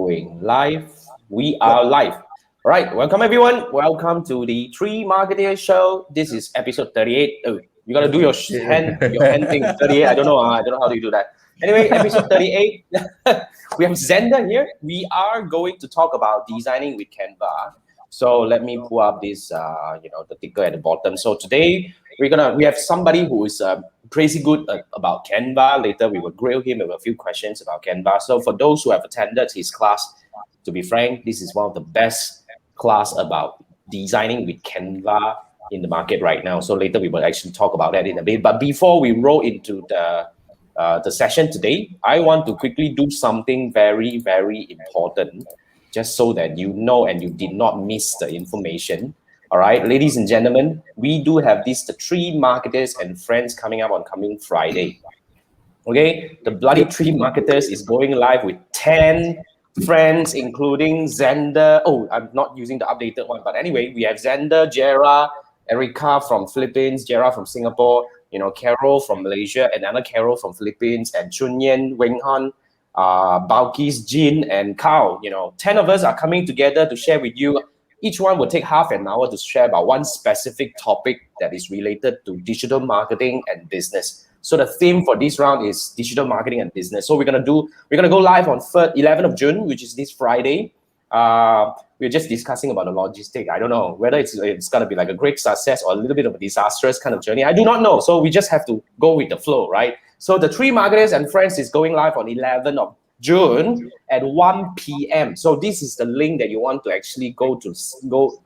going live. We are live. All right, welcome everyone. Welcome to the Three Marketeers show. This is episode 38. Oh, you gotta do your hand thing. 38. I don't know. I don't know how do you do that. Anyway, episode 38. We have Zander here. We are going to talk about designing with Canva. So let me pull up this, the ticker at the bottom. So today we have somebody who is crazy good about Canva. Later we will grill him with a few questions about Canva. So for those who have attended his class, to be frank, this is one of the best class about designing with Canva in the market right now. So later we will actually talk about that in a bit. But before we roll into the session today, I want to quickly do something very, very important, just so that you know and you did not miss the information. All right, ladies and gentlemen, we do have the Three Marketers and Friends coming up on coming Friday. Okay, the bloody Three Marketers is going live with 10 friends, including Zander. Oh, I'm not using the updated one, but anyway, we have Zander, Jera, Erica from Philippines, Jera from Singapore, Carol from Malaysia, another Carol from Philippines, and Chunyen, Wenghan, Balkis, Jin, and Carl. 10 of us are coming together to share with you. Each one will take half an hour to share about one specific topic that is related to digital marketing and business. So the theme for this round is digital marketing and business. So we're gonna go live on 11th of June, which is this Friday. We're just discussing about the logistic. I don't know whether it's gonna be like a great success or a little bit of a disastrous kind of journey. I do not know. So we just have to go with the flow, right? So the Three Marketers and Friends is going live on 11th of June at 1 p.m. So this is the link that you want to actually just go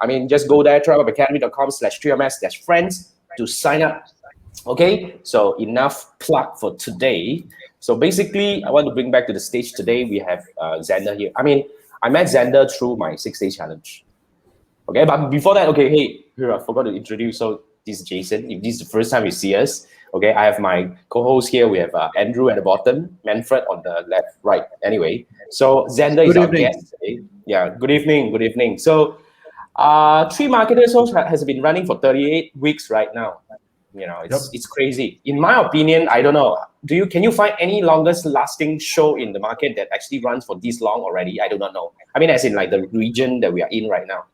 there, travelacademy.com/3ms-friends to sign up. Okay, so enough plug for today. So basically, I want to bring back to the stage today. We have Zander here. I met Zander through my 6-day challenge. Okay, but before that, here I forgot to introduce. So this is Jason. If this is the first time you see us, okay, I have my co-host here. We have Andrew at the bottom, Manfred on the left, right. Anyway, so Zander is our guest today. Yeah, good evening. So, Three Marketers has been running for 38 weeks right now. It's crazy. In my opinion, I don't know. Can you find any longest lasting show in the market that actually runs for this long already? I do not know. As in like the region that we are in right now.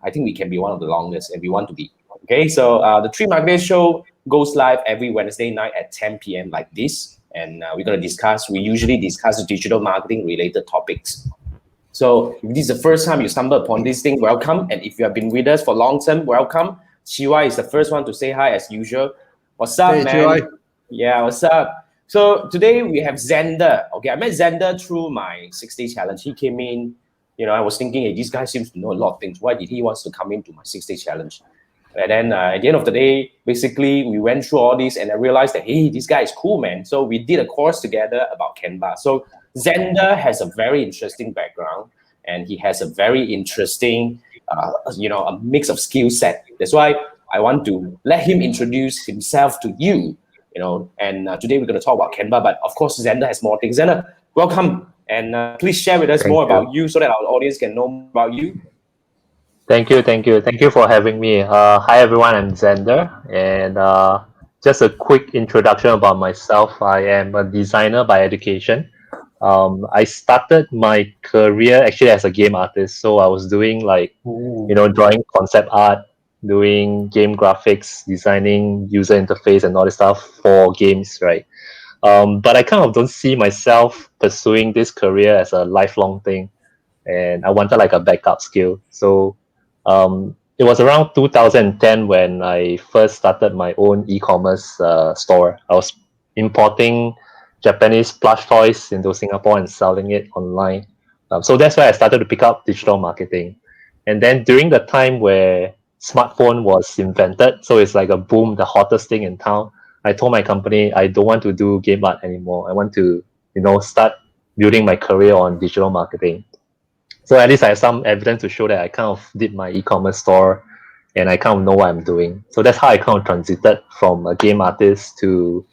I think we can be one of the longest, and we want to be. Okay, so the Three Marketers show goes live every Wednesday night at 10 p.m. like this, and we usually discuss digital marketing related topics. So if this is the first time you stumble upon this thing, welcome. And if you have been with us for long term, welcome. Chiwai is the first one to say hi as usual. What's up, man? Chiwai. Yeah, what's up? So today we have Zander. Okay, I met Zander through my 6-day challenge. He came in, I was thinking, hey, this guy seems to know a lot of things. Why did he want to come into my 6-day challenge? And then at the end of the day, basically, we went through all this and I realized that, hey, this guy is cool, man. So we did a course together about Canva. So Zander has a very interesting background and he has a very interesting, a mix of skill set. That's why I want to let him introduce himself to you, and today we're going to talk about Canva, but of course, Zander has more things. Zander, welcome. And please share with us more about you so that our audience can know more about you. Thank you for having me. Hi everyone, I'm Zander, and just a quick introduction about myself. I am a designer by education. I started my career actually as a game artist, so I was doing drawing concept art, doing game graphics, designing user interface and all this stuff for games, right? But I kind of don't see myself pursuing this career as a lifelong thing, and I wanted like a backup skill. So it was around 2010 when I first started my own e-commerce store. I was importing Japanese plush toys into Singapore and selling it online. So that's why I started to pick up digital marketing. And then during the time where smartphone was invented, so it's like a boom, the hottest thing in town, I told my company I don't want to do game art anymore. I want to, start building my career on digital marketing. So at least I have some evidence to show that I kind of did my e-commerce store and I kind of know what I'm doing. So that's how I kind of transited from a game artist to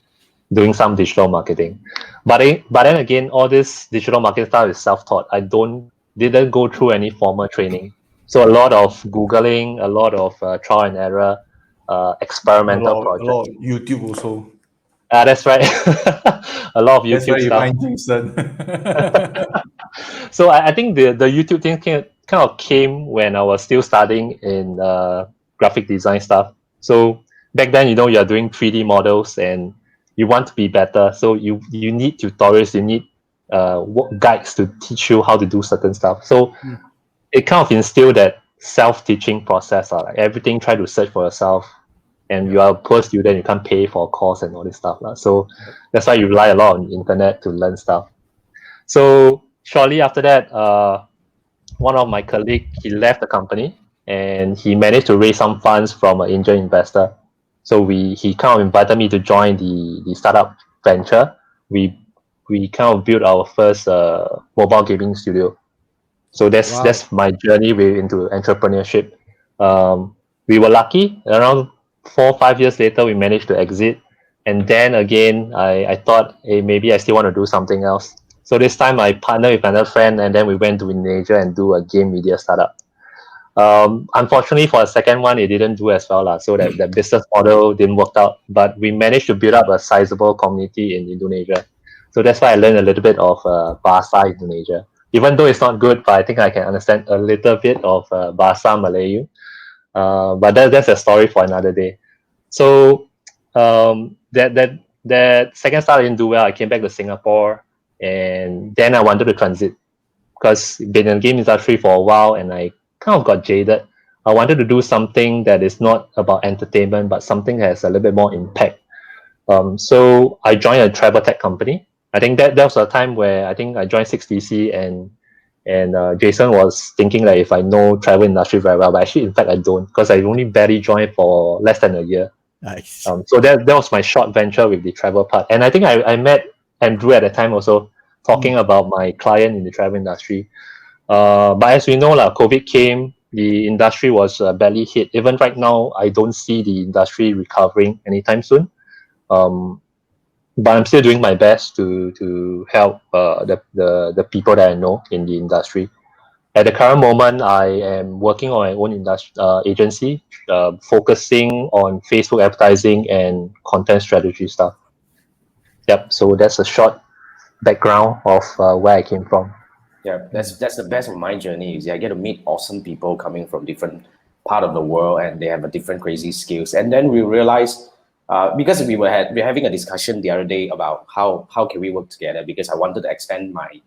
doing some digital marketing. But then again, all this digital marketing stuff is self-taught. I didn't go through any formal training. So a lot of Googling, a lot of trial and error, experimental projects. A lot of YouTube also. That's right. A lot of YouTube That's where you stuff. find Jason. So I think the YouTube thing kind of came when I was still studying in graphic design stuff. So back then, you're doing 3D models and you want to be better. So you need tutorials, you need guides to teach you how to do certain stuff. So it kind of instilled that self-teaching process. Like everything, try to search for yourself. And you are a poor student, you can't pay for a course and all this stuff. So that's why you rely a lot on internet to learn stuff. So shortly after that, one of my colleagues, he left the company and he managed to raise some funds from an angel investor. So he kind of invited me to join the startup venture. We kind of built our first mobile gaming studio. So that's my journey into entrepreneurship. We were lucky. Around 4 or 5 years later, we managed to exit. And then again, I thought, hey, maybe I still want to do something else. So this time I partnered with another friend, and then we went to Indonesia and do a game media startup. Unfortunately, for the second one, it didn't do as well. So that business model didn't work out. But we managed to build up a sizable community in Indonesia. So that's why I learned a little bit of Bahasa Indonesia. Even though it's not good, but I think I can understand a little bit of Bahasa Melayu. But that's a story for another day. So that second start didn't do well. I came back to Singapore, and then I wanted to transit because been in the game industry for a while, and I kind of got jaded. I wanted to do something that is not about entertainment, but something that has a little bit more impact. So I joined a travel tech company. I think that was a time where I think I joined 6DC and Jason was thinking like if I know travel industry very well, but actually in fact I don't because I only barely joined for less than a year. Nice. So that was my short venture with the travel part, and I think I met Andrew at the time also talking about my client in the travel industry. But as we know, COVID came, the industry was badly hit. Even right now, I don't see the industry recovering anytime soon. But I'm still doing my best to help the people that I know in the industry. At the current moment, I am working on my own agency, focusing on Facebook advertising and content strategy stuff. Yep. So that's a short background of where I came from. Yeah, that's the best of my journey. I get to meet awesome people coming from different part of the world, and they have a different crazy skills. And then we realized, because we're having a discussion the other day about how can we work together, because I wanted to expand my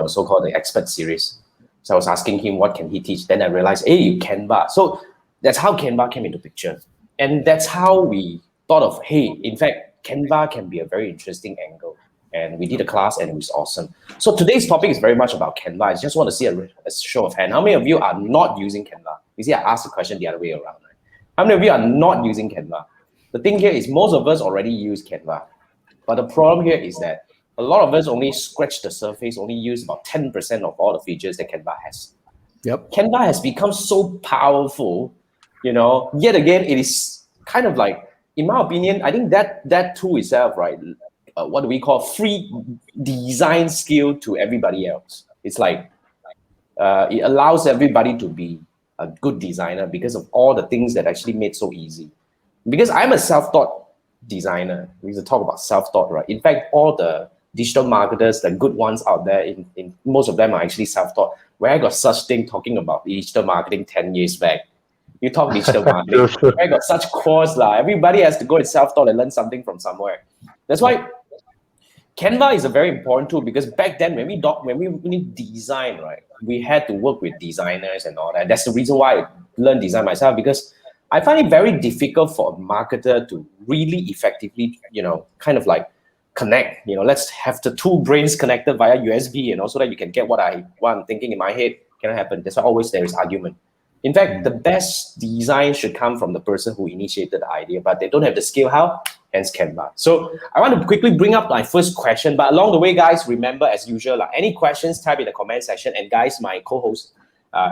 so-called the expert series. So I was asking him what can he teach. Then I realized, hey, Canva. So that's how Canva came into picture, and that's how we thought of, hey, in fact, Canva can be a very interesting angle. And we did a class and it was awesome. So today's topic is very much about Canva. I just want to see a show of hand. How many of you are not using Canva? You see, I asked the question the other way around. Right? How many of you are not using Canva? The thing here is most of us already use Canva. But the problem here is that a lot of us only scratch the surface, only use about 10% of all the features that Canva has. Yep. Canva has become so powerful, yet again, it is kind of like, in my opinion, I think that tool itself, right? What do we call free design skill to everybody else. It's like it allows everybody to be a good designer because of all the things that actually made so easy. Because I'm a self-taught designer. We used to talk about self-taught, right? In fact, all the digital marketers, the good ones out there, in most of them are actually self-taught. Where I got such thing talking about digital marketing 10 years back. You talk digital marketing. Where I got such course. Everybody has to go and self-taught and learn something from somewhere. That's why Canva is a very important tool, because back then when we need design, right, we had to work with designers and all that. That's the reason why I learned design myself, because I find it very difficult for a marketer to really effectively, kind of like connect. Let's have the two brains connected via USB, so that you can get what I'm thinking in my head can happen. That's why always there is argument. In fact, the best design should come from the person who initiated the idea, but they don't have the skill. How? Hence Canva. So I want to quickly bring up my first question, but along the way, guys, remember as usual, any questions, type in the comment section. And guys, my co-host,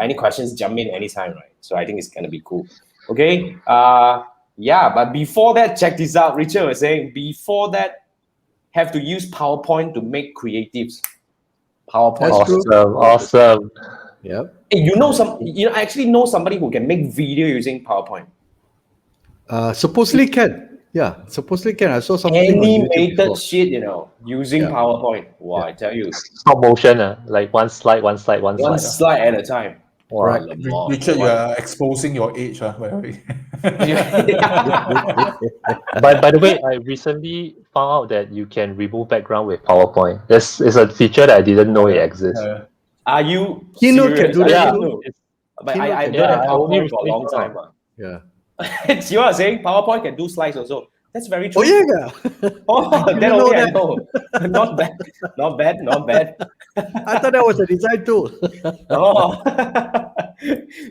any questions, jump in anytime, right? So I think it's gonna be cool. Okay. But before that, check this out. Richard was saying before that, have to use PowerPoint to make creatives. PowerPoint. Awesome. Yep. Hey, I actually know somebody who can make video using PowerPoint. Supposedly can. Yeah, supposedly can. I saw something on YouTube Animated before. shit, using Yeah. PowerPoint. Wow, Yeah. I tell you, Stop motion, like one slide, one slide, one one slide. slide at a time. Wow. Correct. Richard, you are exposing your age. By the way, I recently found out that you can remove background with PowerPoint. This is a feature that I didn't know it exists. Are you Keynote serious? can do I that Yeah, didn't too. know. it's, But Keynote I can don't do have that. I only PowerPoint for a recently long found time. out. Yeah. You are saying PowerPoint can do slides also. That's very true. Oh yeah. Oh, You that know only I that? know. Not bad. Not bad. Not bad. I thought that was a design tool. Oh.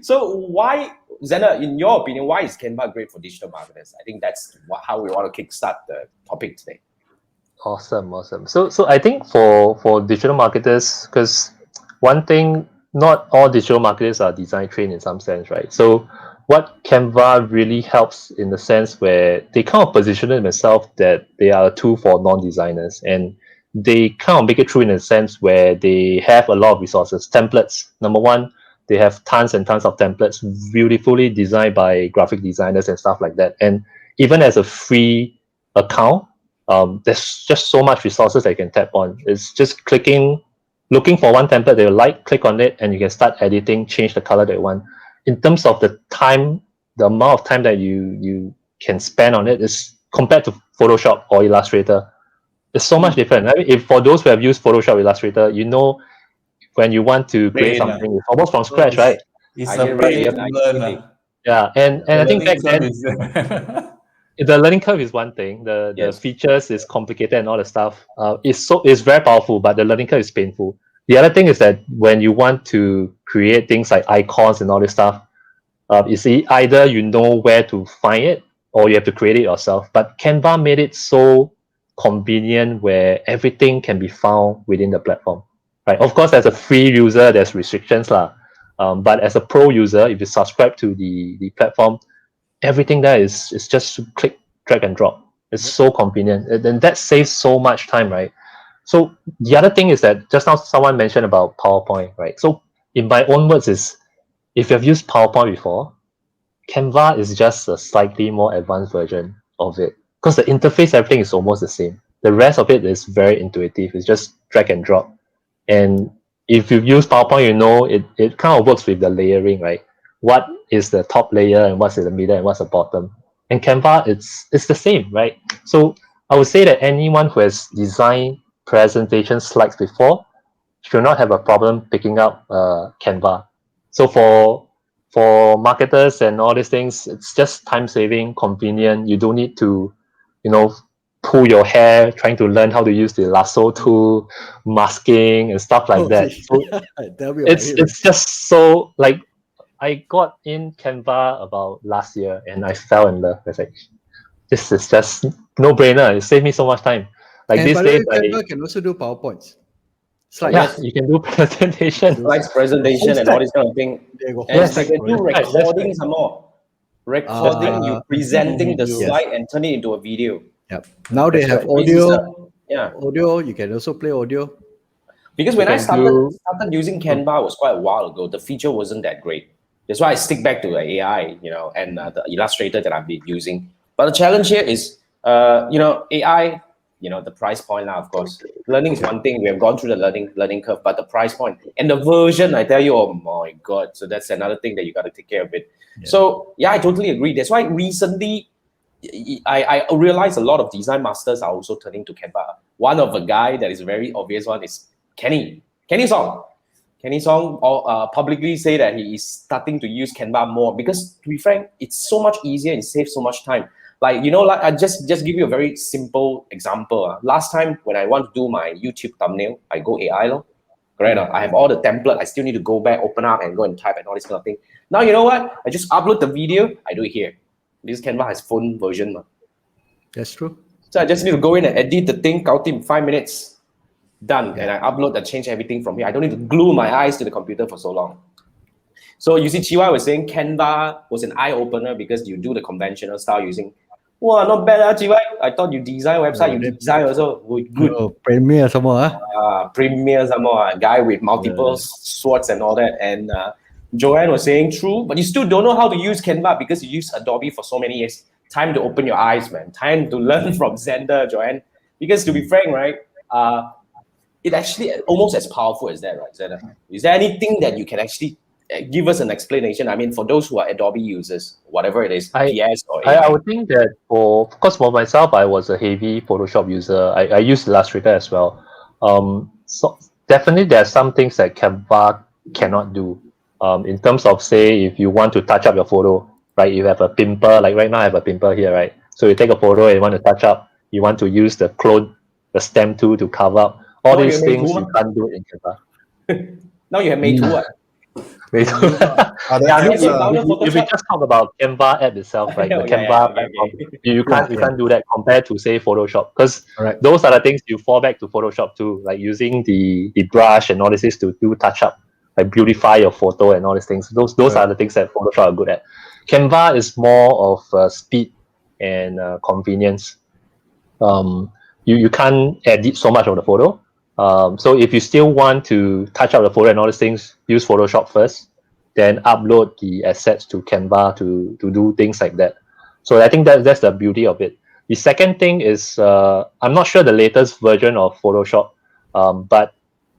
So why, Zander, in your opinion, why is Canva great for digital marketers? I think that's how we want to kickstart the topic today. Awesome. So I think for digital marketers, because one thing, not all digital marketers are design trained in some sense, right? So what Canva really helps in the sense where they kind of position themselves that they are a tool for non-designers, and they kind of make it true in a sense where they have a lot of resources, templates. Number one, they have tons and tons of templates, beautifully designed by graphic designers and stuff like that. And even as a free account, there's just so much resources that you can tap on. It's just looking for one template that you like, click on it, and you can start editing, change the color that you want. In terms of the time, the amount of time that you can spend on it is compared to Photoshop or Illustrator, it's so much different. I mean, if for those who have used Photoshop, Illustrator, when you want to create Pain, something, it's almost from scratch, right? It's I a can pain relate. to I learn. can relate. Yeah, and The I think back learning curve then is the learning curve is one thing. The Yes. features is complicated and all the stuff. It's very powerful, but the learning curve is painful. The other thing is that when you want to create things like icons and all this stuff, either you know where to find it or you have to create it yourself. But Canva made it so convenient where everything can be found within the platform. Right. Of course, as a free user, there's restrictions lah. But as a pro user, if you subscribe to the platform, everything there is just click, drag and drop. It's so convenient, and that saves so much time, right? So the other thing is that just now someone mentioned about PowerPoint, right? So in my own words is, if you've used PowerPoint before, Canva is just a slightly more advanced version of it, because the interface, everything is almost the same. The rest of it is very intuitive. It's just drag and drop. And if you've used PowerPoint, you know it kind of works with the layering, right? What is the top layer and what's in the middle and what's the bottom? And Canva, it's the same, right? So I would say that anyone who has designed presentation slides before should not have a problem picking up Canva. So for marketers and all these things, it's just time saving, convenient. You don't need to, you know, pull your hair trying to learn how to use the lasso tool, masking and stuff like that. So Tell me about him. it's just so like, I got in Canva about last year and I fell in love. It's like, this is just no brainer. It saved me so much time. Like And these by the days, way, Canva can also do PowerPoints. Slides. yeah, you can do presentation. Slides, presentation, Whole and all stack. this kind of thing. They got And whole Yes, you stack can do for it. right, that's recording some more. Recording, you presenting the Video. slide and turn it into a video. Yep. Now they That's have right. This is audio. Yeah. Audio. You can also play audio. Because when You I can started using Canva was quite a while ago, the feature wasn't that great. That's why I stick back to the AI, and the Illustrator that I've been using. But the challenge here is, AI, the price point now, of course. Learning is one thing. We have gone through the learning curve, but the price point and the version, I tell you, oh my God. So that's another thing that you got to take care of it. Yeah. So yeah, I totally agree. That's why recently I realized a lot of design masters are also turning to Canva. One of the guy that is a very obvious one is Kenny Song. Kenny Song publicly say that he is starting to use Canva more because, to be frank, it's so much easier and saves so much time. Like I just give you a very simple example. Last time when I want to do my YouTube thumbnail, I go AI lo. Correct. I have all the template. I still need to go back, open up, and go and type and all this kind of thing. Now you know what? I just upload the video. I do it here. This Canva has phone version. That's true. So I just need to go in and edit the thing, count in 5 minutes. Done. And I upload and change everything from here. I don't need to glue my eyes to the computer for so long. So you see, Chiwa was saying Canva was an eye-opener because you do the conventional style using, wow, not bad, Chiwa. I thought you design website, you design also. Good. Oh, Premiere some more, huh? Premier, some more, a guy with multiple swords and all that. And Joanne was saying true, but you still don't know how to use Canva because you use Adobe for so many years. time to open your eyes, man. Time to learn from Zander, Joanne. Because to be frank, right, it actually almost as powerful as that, right, Zander? Is there anything that you can actually give us an explanation? I mean, for those who are Adobe users, whatever it is, PS or I would think that of course for myself, I was a heavy Photoshop user. I use Illustrator as well. So definitely there are some things that Canva cannot do. In terms of, say, if you want to touch up your photo, right? You have a pimple, like right now I have a pimple here, right? So you take a photo and you want to touch up, you want to use the clone, the stamp tool to cover up. All No, these you have things Meitu, you can't do in Canva. now you have Meitu, what? Yeah, I mean, apps, if we just talk about Canva app itself, right? The Oh, yeah, Canva okay, platform, okay. you can't do that compared to, say, Photoshop, because Correct. those are the things you fall back to Photoshop too, like using the brush and all this is to do touch up, like beautify your photo and all these things. Those are the things that Photoshop are good at. Canva is more of speed and convenience. You can't edit so much of the photo. So if you still want to touch up the photo and all these things, use Photoshop first, then upload the assets to Canva to do things like that. So I think that's the beauty of it. The second thing is I'm not sure the latest version of Photoshop, but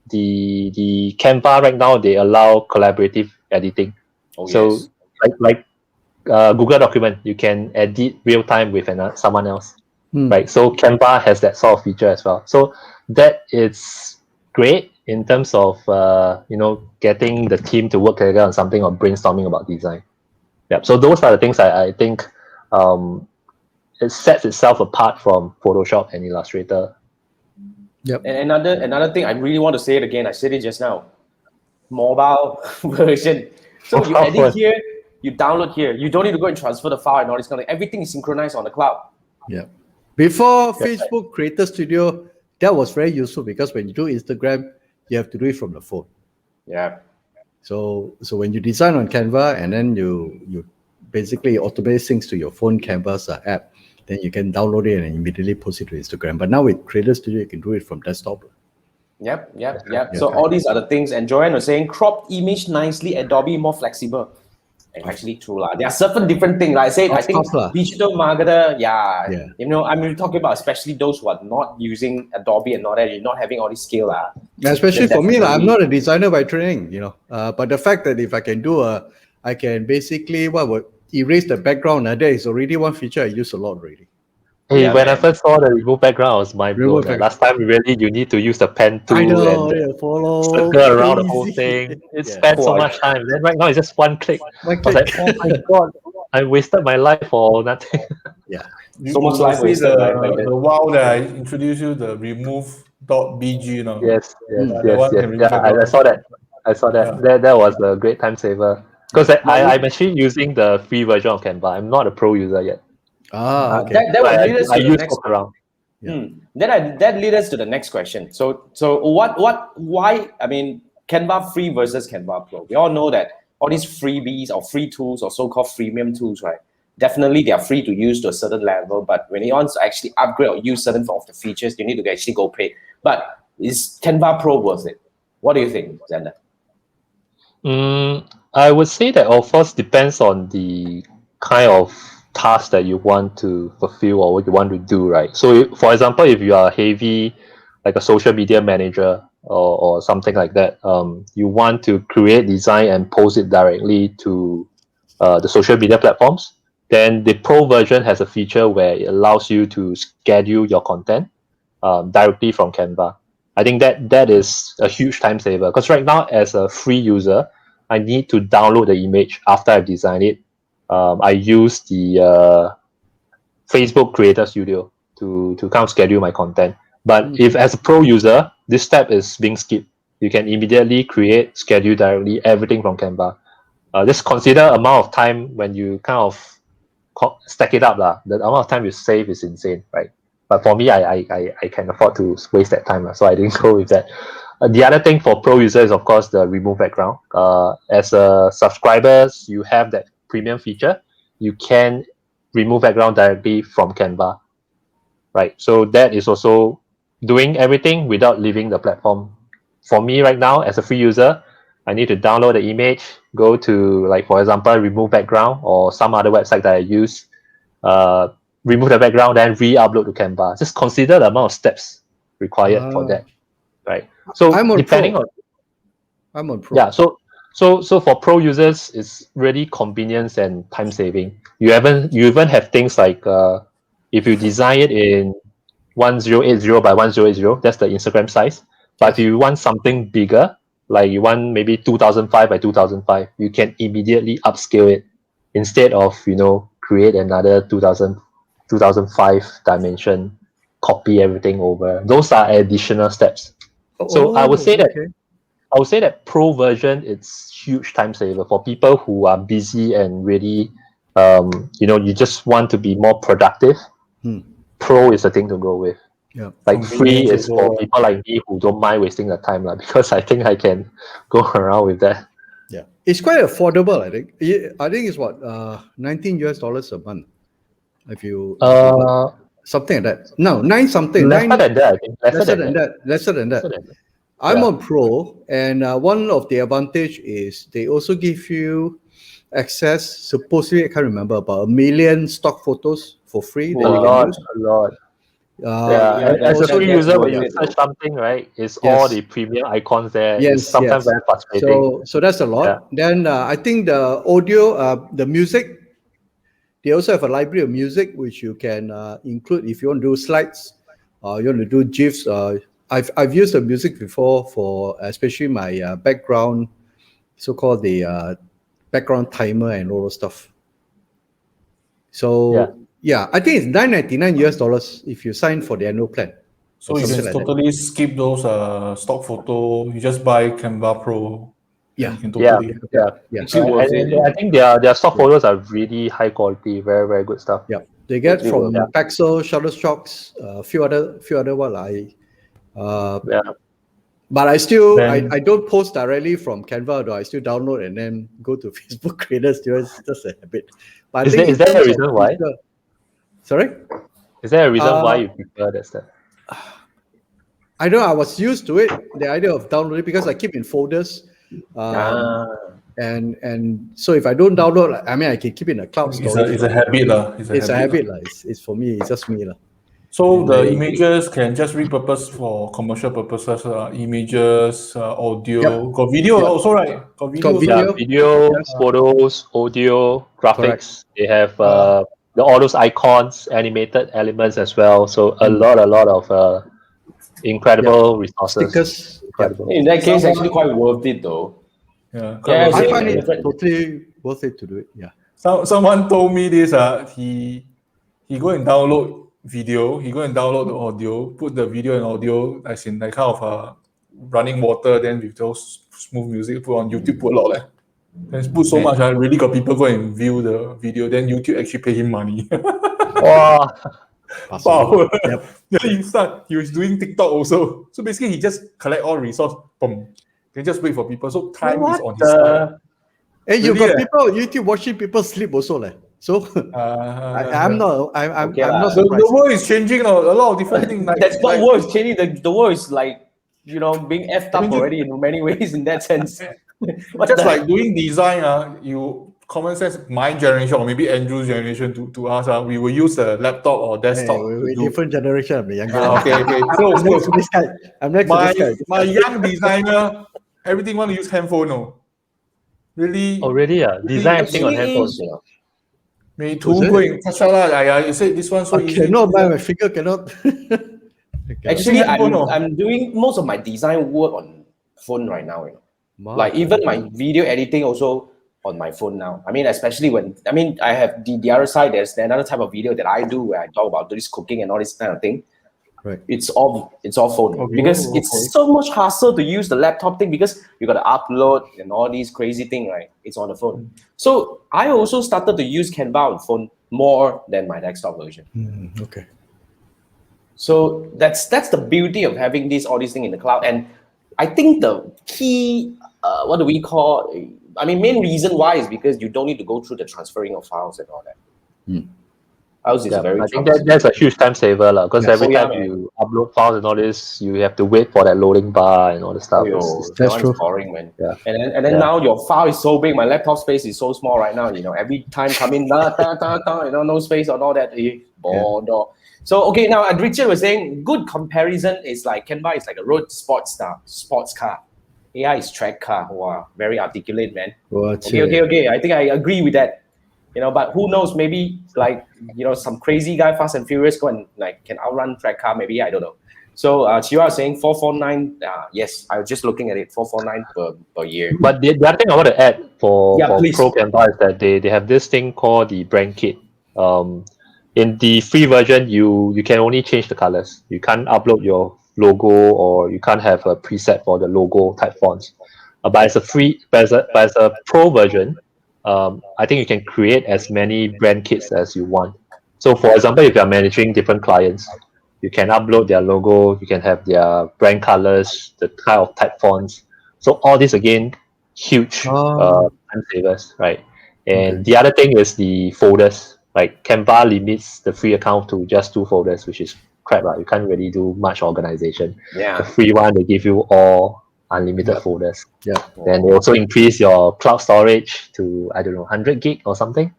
the Canva right now they allow collaborative editing. Oh, So yes. like Google document, you can edit real time with someone else. Hmm. Right, so Canva has that sort of feature as well. So that is great in terms of getting the team to work together on something or brainstorming about design. Yeah, so those are the things I think it sets itself apart from Photoshop and Illustrator. Yep. And another thing, I really want to say it again. I said it just now. Mobile version. So you edit here, you download here. You don't need to go and transfer the file and all this kind of. Everything is synchronized on the cloud. Yeah. Before Facebook Creator Studio, that was very useful because when you do Instagram, you have to do it from the phone. Yeah. So when you design on Canva and then you basically automate things to your phone Canva's app, then you can download it and immediately post it to Instagram. But now with Creator Studio, you can do it from desktop. Yep. So all these are the things. And Joanne was saying, cropped image nicely, Adobe more flexible. And actually true lah. There are certain different things. Like I said, I think digital marketer, I'm talking about especially those who are not using Adobe and not that, not having all this skill. Especially for me, I'm not a designer by training, but the fact that if I can I can basically erase the background. There is already one feature I use a lot already. Hey, when I first saw the remove background, I was mind blown. Last time, really, you need to use the pen tool and circle around the whole thing. It spent so much time. Then right now, it's just one click. I was like, oh my god, I wasted my life for nothing. Yeah. So much life wasted. The wow that I introduced you, the remove.bg, Yes. Yeah, I saw that. Yeah. That was a great time saver. Because I'm actually using the free version of Canva. I'm not a pro user yet. Okay. That would lead us to the next around. That leads us to the next question. So why? I mean, Canva free versus Canva Pro. We all know that all these freebies or free tools or so-called freemium tools, right? Definitely they are free to use to a certain level, but when you want to actually upgrade or use certain of the features, you need to actually go pay. But is Canva Pro worth it? What do you think, Zander? I would say that of course depends on the kind of task that you want to fulfill or what you want to do, right? So for example, if you are heavy like a social media manager or something like that, you want to create design and post it directly to the social media platforms, then the pro version has a feature where it allows you to schedule your content directly from Canva. I think that is a huge time saver because right now as a free user, I need to download the image after I've designed it. I use the Facebook Creator Studio to kind of schedule my content. But if as a pro user, this step is being skipped. You can immediately create, schedule directly everything from Canva. Just consider amount of time when you kind of stack it up. The amount of time you save is insane, right? But for me, I can afford to waste that time, so I didn't go with that. The other thing for pro users is, of course, the remove background. As a subscribers, you have that premium feature. You can remove background directly from Canva, right? So that is also doing everything without leaving the platform. For me right now, as a free user, I need to download the image, go to, like, for example, remove background or some other website that I use, remove the background, then re-upload to Canva. Just consider the amount of steps required for that, right? So I'm on depending Pro. on I'm on Pro. yeah, so for pro users, it's really convenience and time saving. You even have things like if you design it in 1080 by 1080, that's the Instagram size. But if Yes. you want something bigger, like you want maybe 2005 by 2005, you can immediately upscale it instead of create another 2005 dimension, copy everything over. Those are additional steps. So I would say that okay. pro version it's huge time saver for people who are busy and really you just want to be more productive. Pro is the thing to go with. Yeah. Like free Convenience is also, for people like me who don't mind wasting the time because I think I can go around with that. Yeah. It's quite affordable, I think. I think it's what, $19 a month. If you something like that. No, nine something. Lesser than that, I think. Lesser than that. Lesser than that. I'm Yeah. on Pro, and one of the advantage is they also give you access. Supposedly, I can't remember, about 1 million stock photos for free that A you can lot, use. a lot. Yeah, And as a also, free that's user, when worth you it, search though. something, right, it's Yes. all the premium icons there. It's yes, sometimes yes. very frustrating. So that's a lot. Yeah. Then I think the audio, the music, they also have a library of music which you can include if you want to do slides, you want to do GIFs. I've used the music before for especially my background, so-called the background timer and all those stuff. So yeah, I think it's $9.99 if you sign for the annual plan. So you can Something like that. totally skip those stock photo. You just buy Canva Pro. Yeah. You can Yeah, totally. yeah. Actually worth And it. I think their stock photos are really high quality, very, very good stuff. Yeah, they get Totally from worth Pexel, Shutterstocks, a few other one. Yeah. But I still Then- I don't post directly from Canva, though. I still download and then go to Facebook Creators. It's just a habit. But I think Is in there a terms of reason why? feature- Sorry, Is there a reason why Uh, you prefer that stuff? I know I was used to it. The idea of downloading because I keep in folders, and so if I don't download, I mean I can keep it in a cloud storage. It's a habit lah. It's a habit lah. It's for me. It's just me lah. So the images can just repurpose for commercial purposes. Images, audio, got video Yep. also, right? Got video. Got also. video. Yeah, video, Yes. photos, audio, graphics. They have all those icons, animated elements as well. So a lot of incredible resources. Stickers. Incredible. In that case, actually quite worth it, though. Yeah, Yeah, I Yeah, find it different. totally worth it to do it. Yeah. Someone told me this. He go and download video. He go and download the audio. Put the video and audio as in like kind of running water. Then with those smooth music, put on YouTube. Put a lot like. Then put so much. Really got people go and view the video. Then YouTube actually pay him money. Wow. Wow. Yep. Then he was doing TikTok also. So basically, he just collect all resource. Boom. Then just wait for people. So time is on his side. And you Really, got people YouTube watching people sleep also, like. So I'm not. I'm Okay I'm lah. not The surprised. world is changing. A lot of different things. Like, That's not like, worth changing. The world is like, being effed up already in many ways in that sense. What just the like doing design, you common sense, my generation or maybe Andrew's generation to us, we will use a laptop or desktop. Hey, to we're do. different generation. I'm a younger. Okay. I'm next to this guy. I'm next to this guy. My young designer, everything want to use handphone. No, really. Already, design everything on actually handphone. is, May Was two it? go and touch out lah. You said this one so I easy. cannot buy my finger. Cannot. Actually, handphone, no? I'm doing most of my design work on phone right now. Wow. Like even my video editing also on my phone now. I mean, especially when I have the other side. There's another type of video that I do where I talk about this cooking and all this kind of thing. Right. It's all phone Okay. because Okay. it's so much hassle to use the laptop thing because you got to upload and all these crazy thing, right? It's on the phone. So I also started to use Canva on phone more than my desktop version. Okay. So that's the beauty of having all these things in the cloud. And I think the key, what do we call? Main reason why is because you don't need to go through the transferring of files and all that. Ours is very I think troublesome. that's a huge time saver, because every yeah, time man. you upload files and all this, you have to wait for that loading bar and all the stuff. That That's one's true. boring, man. Yeah. And then Yeah. now your file is so big. My laptop space is so small right now. Every time come in, no space on all that. So okay, now Richard was saying good comparison is like Canva is like a road sports car. AI is track car. Wow, very articulate, man. Okay. I think I agree with that. But who knows? Maybe like some crazy guy, Fast and Furious, go and like can outrun track car. Maybe I don't know. So Chiwa is saying 449. Yes, I was just looking at it. 449 per year. But the other thing I want to add for please. Pro Canva is that they have this thing called the brand kit. In the free version, you can only change the colors. You can't upload your logo, or you can't have a preset for the logo type fonts. But as a pro version, I think you can create as many brand kits as you want. So, for example, if you are managing different clients, you can upload their logo, you can have their brand colors, the type fonts. So all this again, huge time savers, right? And the other thing is the folders. Like Canva limits the free account to just 2 folders, which is crap. You can't really do much organization. Yeah. The free one, they give you all unlimited folders. Yeah. Then they also increase your cloud storage to 100 gig or something.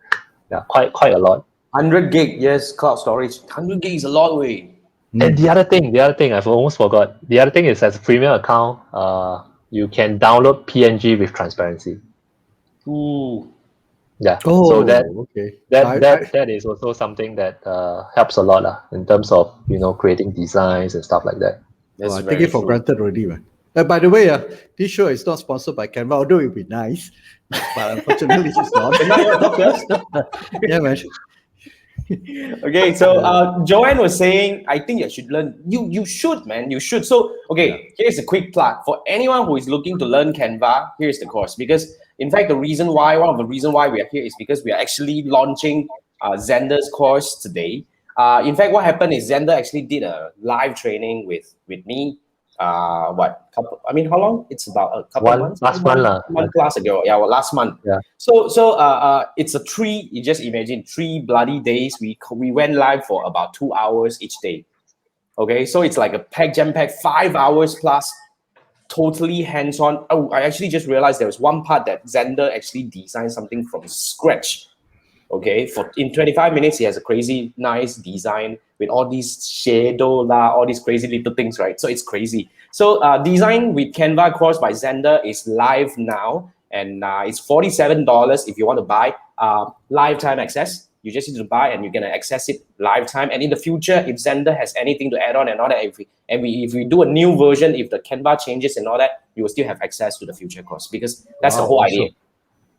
Yeah, quite a lot. 100 gig, yes, cloud storage. 100 gig is a lot, way. And the other thing, I've almost forgot. The other thing is, as a premium account, you can download PNG with transparency. Ooh. Yeah. Oh, so that okay. that is also something that helps a lot in terms of creating designs and stuff like that. I take it for granted already, man. By the way, this show is not sponsored by Canva, although it would be nice, but unfortunately it's not. Yeah, man. Okay, so Joanne was saying, I think you should learn. You should, man. You should. So, okay, here's a quick plug for anyone who is looking to learn Canva. Here's the course, because in fact, one of the reasons why we are here is because we are actually launching Zander's course today. In fact, what happened is Zander actually did a live training with me. How long? It's about a couple months. Last month class ago. Yeah, last month. Yeah. So it's you just imagine 3 bloody days. We went live for about 2 hours each day. Okay, so it's like a jam-packed 5 hours plus, totally hands-on. Oh, I actually just realized there was one part that Zander actually designed something from scratch. Okay, in 25 minutes, he has a crazy nice design with all these shadow all these crazy little things, right? So it's crazy. So design with Canva course by Zander is live now, and it's $47 if you want to buy lifetime access. You just need to buy, and you're gonna access it lifetime. And in the future, if Zander has anything to add on and all that, if we do a new version, if the Canva changes and all that, you will still have access to the future course, because that's the whole idea.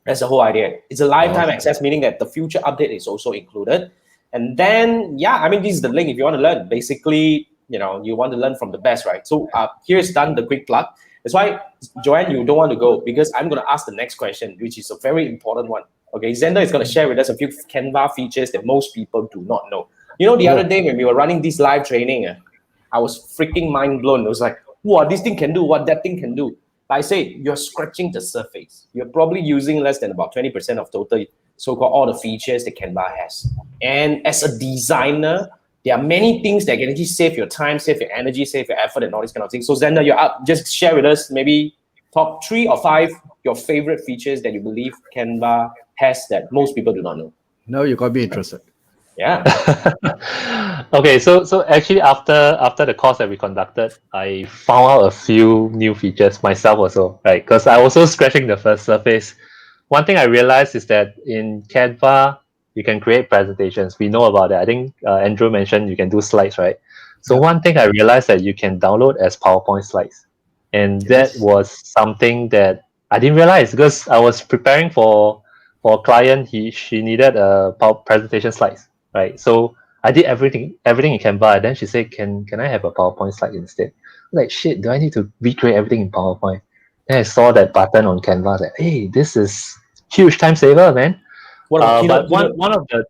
That's the whole idea. It's a lifetime access, meaning that the future update is also included. And then, this is the link if you want to learn. Basically, you want to learn from the best, right? So here's done the quick plug. That's why, Joanne, you don't want to go, because I'm going to ask the next question, which is a very important one. Okay, Zander is going to share with us a few Canva features that most people do not know. The other day when we were running this live training, I was freaking mind blown. It was like, what this thing can do, what that thing can do. I say you're scratching the surface. You're probably using less than about 20% of total so-called all the features that Canva has. And as a designer, there are many things that can actually save your time, save your energy, save your effort, and all these kind of things. So Zander, you're up. Just share with us maybe top 3 or 5 your favorite features that you believe Canva has that most people do not know. Now you got me interested. Yeah. Okay, so actually after the course that we conducted, I found out a few new features myself also, right? Because I was also scratching the first surface. One thing I realized is that in Canva, you can create presentations. We know about that. I think Andrew mentioned you can do slides, right? So one thing I realized that you can download as PowerPoint slides. And that was something that I didn't realize, because I was preparing for a client. She needed a presentation slides. Right, so I did everything in Canva. And then she said, "Can I have a PowerPoint slide instead?" I'm like, shit, do I need to recreate everything in PowerPoint? Then I saw that button on Canva. I was like, hey, this is huge time saver, man. What about Keynote? But one of the,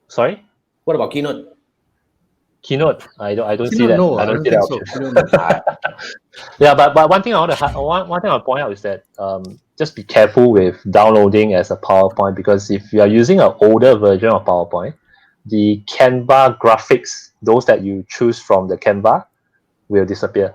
sorry. What about Keynote? Keynote, I don't Keynote, see that. No, I don't see that option. So. Yeah, but one thing I want to point out is that just be careful with downloading as a PowerPoint, because if you are using an older version of PowerPoint, the Canva graphics, those that you choose from the Canva, will disappear.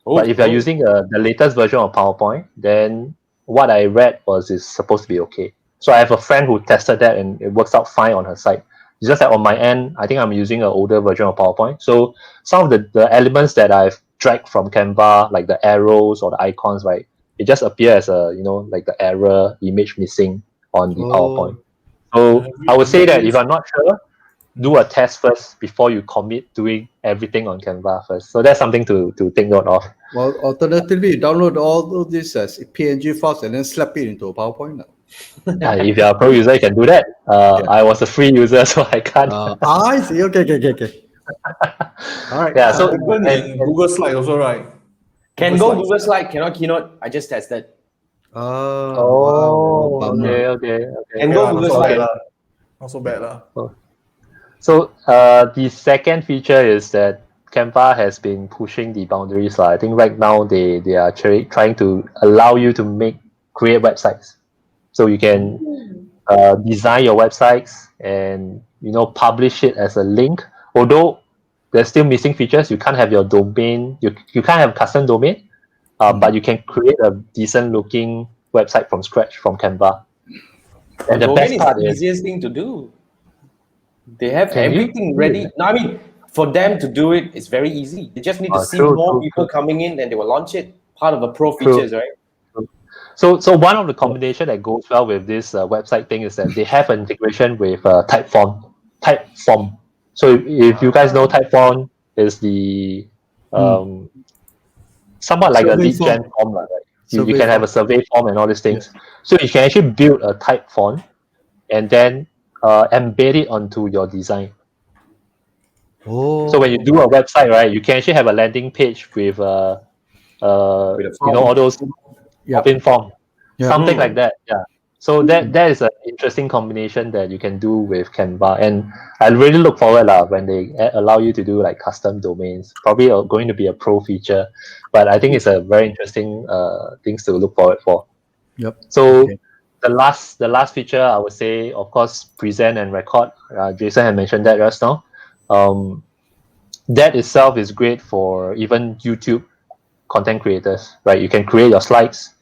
But if you're using the latest version of PowerPoint, then what I read was it's supposed to be okay. So I have a friend who tested that and it works out fine on her site. It's just that on my end, I think I'm using an older version of PowerPoint. So some of the elements that I've dragged from Canva, like the arrows or the icons, right, it just appear as a, like the error image missing on the PowerPoint. So I would say that if I'm not sure, do a test first before you commit doing everything on Canva first. So that's something to take note of. Well, alternatively, you download all of this as PNG files and then slap it into a PowerPoint now. If you're a pro user, you can do that. I was a free user, so I can't. I see. Okay. All right. Yeah. So and Google Slide also, right? Can go Google Slide, cannot Keynote. I just tested. Wow. Okay. Can go Google Slide. Not so bad lah. So the second feature is that Canva has been pushing the boundaries. I think right now they are trying to allow you to create websites. So you can design your websites and publish it as a link. Although there's still missing features, you can't have your domain. You can't have custom domain, but you can create a decent looking website from scratch from Canva. And the best part is the easiest thing to do. They have everything ready. No, I mean, for them to do it, it's very easy. They just need to see more people coming in, and they will launch it. Part of the pro features, right? So one of the combination that goes well with this website thing is that they have an integration with Typeform. So if you guys know Typeform is the somewhat like a lead gen form, right? You can have a survey form and all these things. Yeah. So you can actually build a type font and then embed it onto your design. So when you do a website, right, you can actually have a landing page with all those open form, something like that. Yeah. So that is an interesting combination that you can do with Canva, and I really look forward when they allow you to do like custom domains. Probably going to be a pro feature, but I think it's a very interesting things to look forward for. Yep. So the last feature I would say, of course, present and record. Jason had mentioned that just now. That itself is great for even YouTube content creators, right? You can create your slides.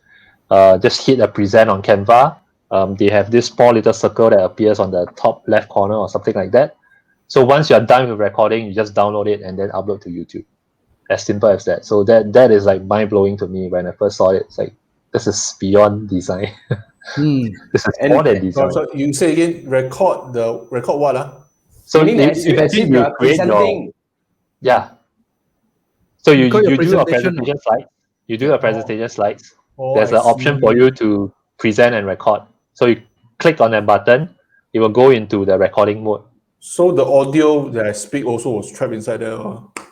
Just hit a present on Canva. They have this small little circle that appears on the top left corner or something like that. So once you're done with recording, you just download it and then upload to YouTube. As simple as that. So that is like mind-blowing to me when I first saw it. It's like, this is beyond design. This is more than design. So you say again, record what? So eventually you create your... Yeah. So you do a presentation slide. You do a presentation slides. There's an option for you to present and record. So you click on that button, it will go into the recording mode. So the audio that I speak also was trapped inside there?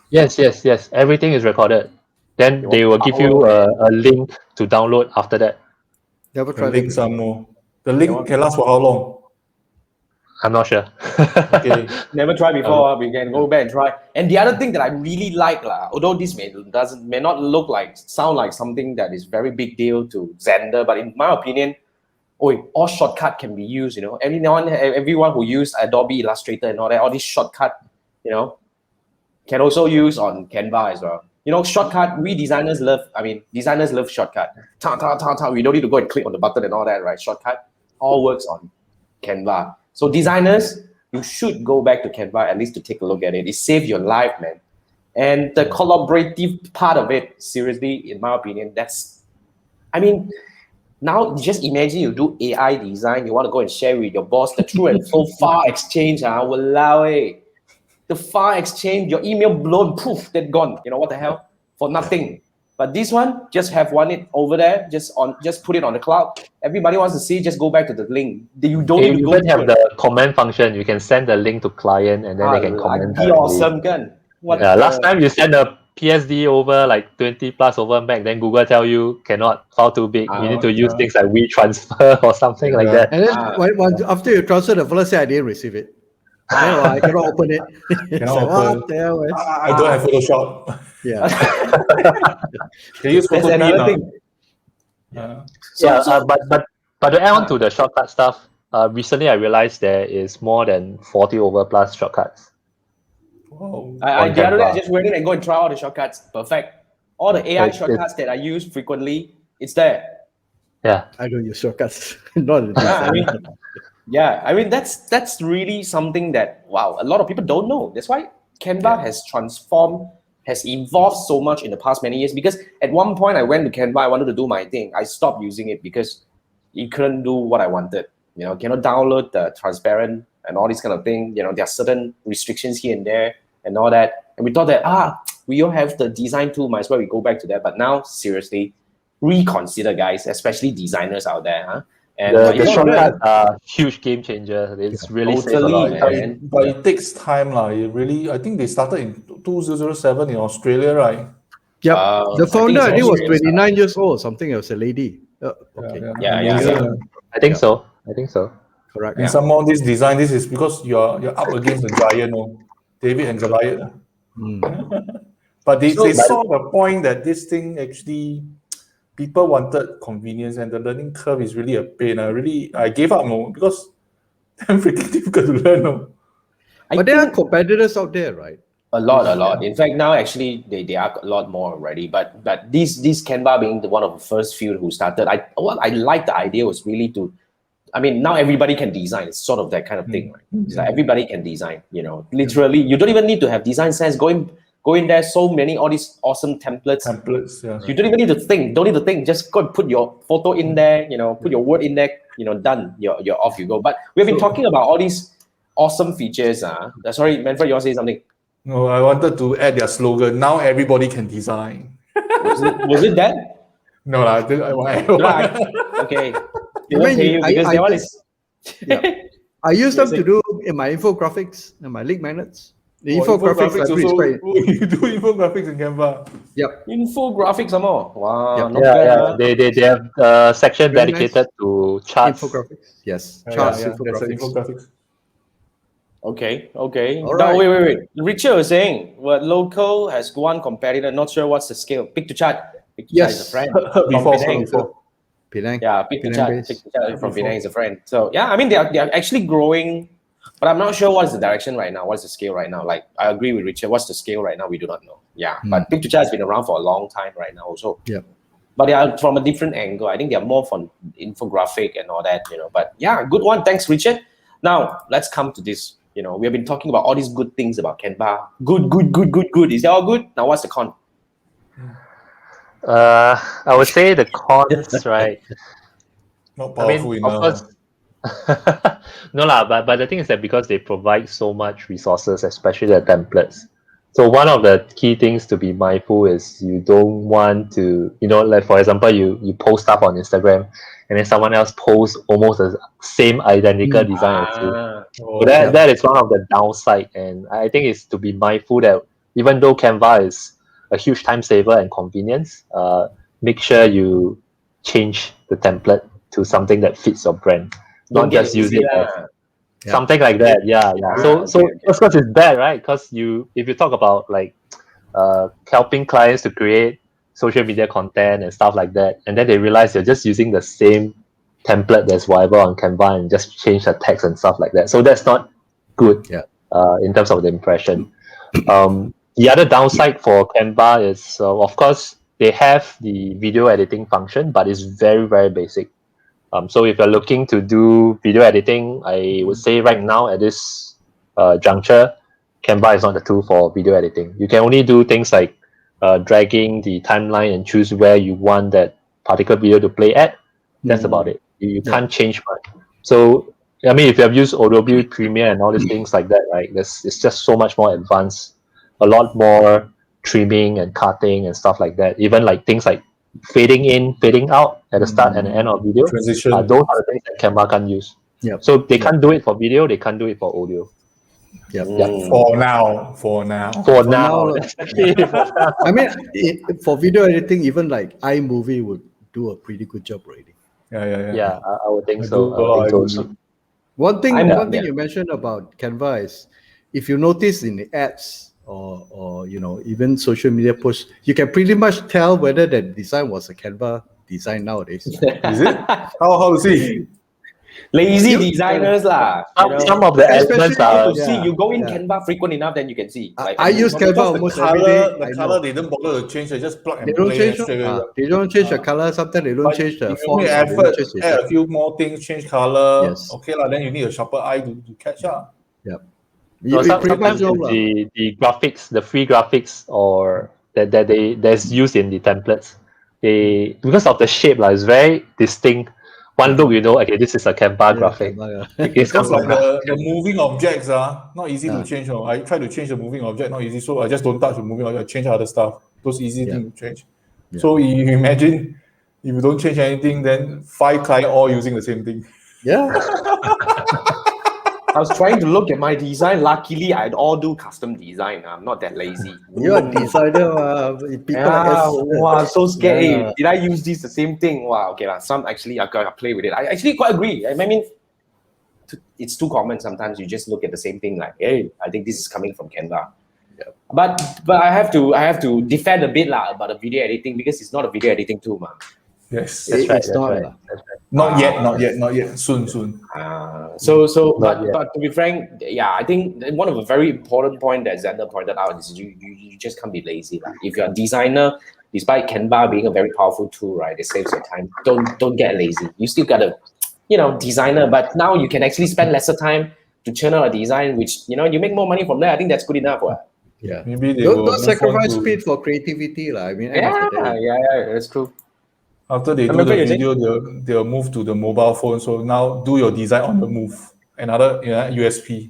Yes. Everything is recorded. Then they will give you a link to download after that. Never tried link some more. The link can last for how long? I'm not sure. Okay. Never tried before. We can go back and try. And the other thing that I really like, although this may not sound like something that is very big deal to Zander, but in my opinion, all shortcut can be used. Everyone who use Adobe Illustrator and all these shortcut, can also use on Canva as well. Shortcut, designers love shortcut. We don't need to go and click on the button and all that, right? Shortcut all works on Canva. So designers, you should go back to Canva at least to take a look at it. It saves your life, man. And the collaborative part of it, seriously, in my opinion, now just imagine you do AI design, you want to go and share with your boss the true and full file exchange. Walao. The file exchange, your email blown, poof, they're gone. What the hell? For nothing. But this one, just have it over there, just put it on the cloud. Everybody wants to see, just go back to the link. You don't need to go. You even have the comment function. You can send the link to client and then they can comment. Awesome, kan? Last time you send a PSD over like 20 plus over back, then Google tell you cannot, file too big. You need to use things like WeTransfer or something like that. And then after you transfer, the fellow say I didn't receive it. I cannot open it. What the hell? I don't have Photoshop. Yeah. Can you use Photoshop? But to add on to the shortcut stuff, recently I realized there is more than 40 over plus shortcuts. Wow. I On the other day I Canva. just went in and go and try all the shortcuts. Perfect. All the AI It's- shortcuts that I use frequently, it's there. Yeah. I don't use shortcuts. Not a Yeah, I designer. mean, yeah, I mean that's really something that wow, a lot of people don't know. That's why Canva has transformed, has evolved so much in the past many years. Because at one point I went to Canva, I wanted to do my thing. I stopped using it because it couldn't do what I wanted. You know, cannot download the transparent and all these kind of thing. You know, there are certain restrictions here and there and all that. And we thought that we all have the design tool, might as well we go back to that. But now seriously, reconsider, guys, especially designers out there, huh? And The it's not shortcuts good. are huge game changer. It's really saved a Totally, lot of time. man. But it takes time, lah. It really, I think they started in 2007 in Australia, right? Yep. I The think founder, it's I think, was Australian stuff. 29 years old. Something. It was a lady. Okay. Yeah, Amazing. I think Yeah. so. I think so. Correct. And some more this design, this is because you're up against the giant, David and Goliath. But they So- saw the point that this thing actually people wanted convenience and the learning curve is really a pain. I gave up because I'm freaking difficult to learn. But there are competitors out there, right? A lot. In fact, now actually they are a lot more already. But these Canva being one of the first few who started, what I like the idea was really to, I mean, now everybody can design. It's sort of that kind of thing, right? It's like everybody can design. You know, literally, you don't even need to have design sense. Go in there. So many all these awesome templates. Templates, yeah. You don't even need to think. Don't need to think. Just go and put your photo in there. You know, put your word in there. You know, done. You're off. You go. But we've been talking about all these awesome features. Sorry, Manfred, you want to say something? No, I wanted to add their slogan. Now everybody can design. Was it that? No, I Okay. They I won't mean, pay you because that one just- is. Yeah. I use them Yes, to do in my infographics and my link magnets. The Oh, infographics library is also. quite. You do infographics in Canva. Yep. Infographics some more. Wow, Yep. not bad. Huh? They have a section Very dedicated to charts. Infographics. Yes. Yeah, Charts, that's an infographics. infographics. Okay. All Now, right. wait. Richard was saying, what local has one competitor, not sure what's the scale. Pick to chat. Pick to chat is a Yes. friend. Heard before, From Penang. before. Penang. Yeah, Pick to Penang chat. base. Pick to chat from Before. Penang is a friend. So yeah, I mean they are actually growing, but I'm not sure what's the direction right now. What's the scale right now? Like I agree with Richard. What's the scale right now? We do not know. Yeah, but Pick to chat has been around for a long time right now also. Yep. But they are from a different angle. I think they are more from infographic and all that, But yeah, good one. Thanks, Richard. Now let's come to this. We have been talking about all these good things about Canva. Good. Is that all good? Now what's the con? I would say the cons, right? Not I mean, powerful of enough. course, no lah. But the thing is that because they provide so much resources, especially the templates. So one of the key things to be mindful is you don't want to, like for example, you post stuff on Instagram, and then someone else posts almost the same identical design as you. So that is one of the downside, and I think it's to be mindful that even though Canva is a huge time saver and convenience, make sure you change the template to something that fits your brand, Don't not get just use lazy it as lah. something like that. Yeah. So okay. of course it's bad, right? Because if you talk about like helping clients to create social media content and stuff like that, and then they realize you're just using the same template that's whatever on Canva and just change the text and stuff like that. So that's not good. Yeah. In terms of the impression. The other downside for Canva is, of course, they have the video editing function, but it's very, very basic. So if you're looking to do video editing, I would say right now at this juncture, Canva is not the tool for video editing. You can only do things like dragging the timeline and choose where you want that particular video to play at. That's about it. You can't change much. So, I mean, if you have used Adobe Premiere and all these things like that, right, it's just so much more advanced. A lot more trimming and cutting and stuff like that. Even like things like fading in, fading out at the start and the end of video. Transition. Those are the things that Canva can't use. Yep. So they can't do it for video, they can't do it for audio. Yep. For now. For now, now. I mean, for video editing, even like iMovie would do a pretty good job already. Yeah, I would think I so. do I think agree. so. One thing yeah. you mentioned about Canva is, if you notice in the ads or even social media posts, you can pretty much tell whether that design was a Canva design nowadays. Is it? How to see? Lazy You- designers lah. Some of the Especially elements How are to see, Yeah, you go in yeah. Canva frequent enough, then you can see. I use Canva Because almost every day. the I color know. they don't bother to change. They just plug They and don't play change. and straight away. They don't change the color. Sometimes they don't But change the if you make fonts. Or they don't effort, change the add a few more things, change color. Yes. Okay lah. Then you need a sharper eye to catch up. Yep. no, You pretty much sometimes know it's lah. the graphics, the free graphics, or that's used in the templates. They because of the shape, like, it's very distinct. One look, you know, okay, this is a Canva graphic. Canva, yeah. It's Because like Canva. the moving objects are not easy to Yeah. change. Oh. I try to change the moving object, not easy. So I just don't touch the moving object. I change other stuff. Those easy Yeah. things to change. Yeah. So you imagine if you don't change anything, then 5 clients all using the same thing. Yeah. I was trying to look at my design. Luckily, I'd all do custom design. I'm not that lazy. You're a designer. People Yeah, like wow, so scared. Hey, Yeah. did I use this the same thing? Wow, okay, some actually I gotta play with it. I actually quite agree. I mean, it's too common sometimes. You just look at the same thing like, hey, I think this is coming from Canva. Yep. But I have to defend a bit lah about the video editing because it's not a video editing tool, man. Yes. That's right. It's That's not. right. lah. That's right. Not yet. Soon. Not yet. But to be frank, yeah, I think one of the very important point that Zander pointed out is you just can't be lazy. Like, if you're a designer, despite Canva being a very powerful tool, right, it saves your time. Don't get lazy. You still gotta, designer, but now you can actually spend lesser time to churn out a design, which you make more money from there. I think that's good enough. Right? Yeah. Maybe they will Don't move sacrifice on to- speed for creativity, lah. I mean, end Yeah, of the day. yeah, that's true. After they do Remember the you saying- video, they'll move to the mobile phone. So now do your design on the move. Another USP.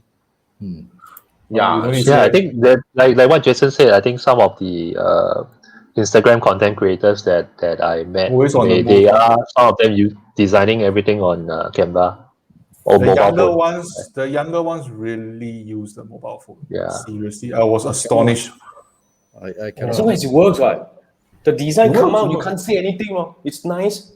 Yeah, You don't need Yeah, I to- think that like what Jason said, I think some of the Instagram content creators that I met, Always on the they move. are some of them designing everything on Canva or the mobile phone. the younger ones really use the mobile phone. Yeah. Seriously, I was astonished. I cannot. as long as it works, right? The design It come works, out, it you works. can't see anything. It's nice.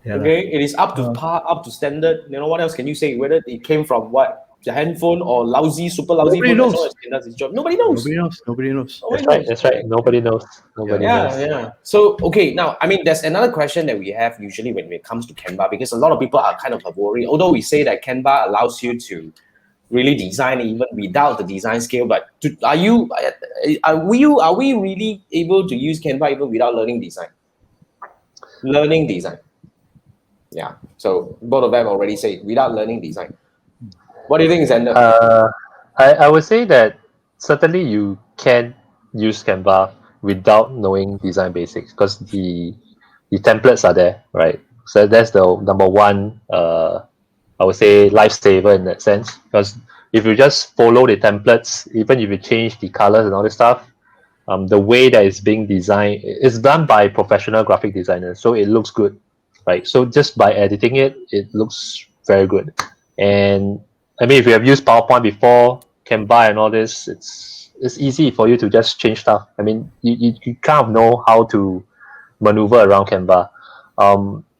Yeah, lah. Okay, it is up to par, up to standard. What else can you say? Whether it came from what? The handphone or lousy, super lousy Nobody phone, knows. as long as it does its job. Nobody knows. Nobody knows. That's right. Nobody knows. Nobody knows. Yeah. So, okay, now, I mean, there's another question that we have usually when it comes to Canva, because a lot of people are kind of worried, although we say that Canva allows you to really design even without the design skill, but are we really able to use Canva even without learning design? Yeah. So both of them already say without learning design. What do you think, Zander? I would say that certainly you can use Canva without knowing design basics because the templates are there, right? So that's the number one, I would say, lifesaver in that sense. Because if you just follow the templates, even if you change the colors and all this stuff, the way that it's being designed is done by professional graphic designers, so it looks good, right? So just by editing it, it looks very good. And I mean, if you have used PowerPoint before, Canva and all this, it's easy for you to just change stuff. I mean, you kind of know how to maneuver around Canva.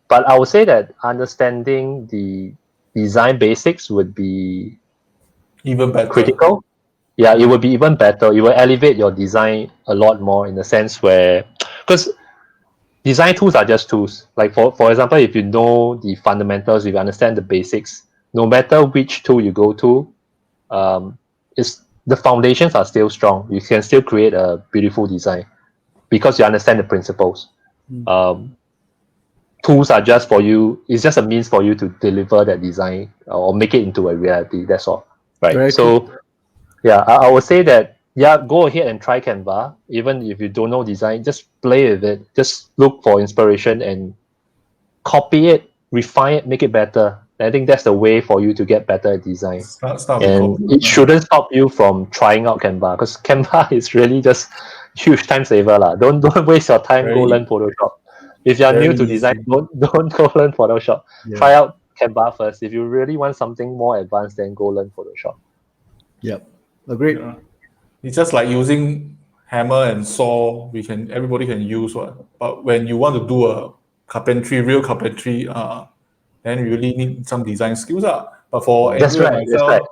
But I would say that understanding the design basics would be Even better. critical. Yeah, it would be even better. It will elevate your design a lot more in the sense where, because design tools are just tools. Like for example, if you know the fundamentals, if you understand the basics, no matter which tool you go to, the foundations are still strong. You can still create a beautiful design because you understand the principles. Tools are just for you. It's just a means for you to deliver that design or make it into a reality. That's all, right? Very So, yeah, I would say that go ahead and try Canva. Even if you don't know design, just play with it. Just look for inspiration and copy it, refine it, make it better. I think that's the way for you to get better at design. Start with And copy. it shouldn't stop you from trying out Canva because Canva is really just huge time saver lah. Don't waste your time. Go Very- learn Photoshop. If you're new very to design, easy. don't go learn Photoshop. Yeah. Try out Canva first. If you really want something more advanced, then go learn Photoshop. Yep. Agreed. Yeah. It's just like using hammer and saw. Everybody can use one. But when you want to do a real carpentry, then you really need some design skills. But for That's Andrew and right. That's myself,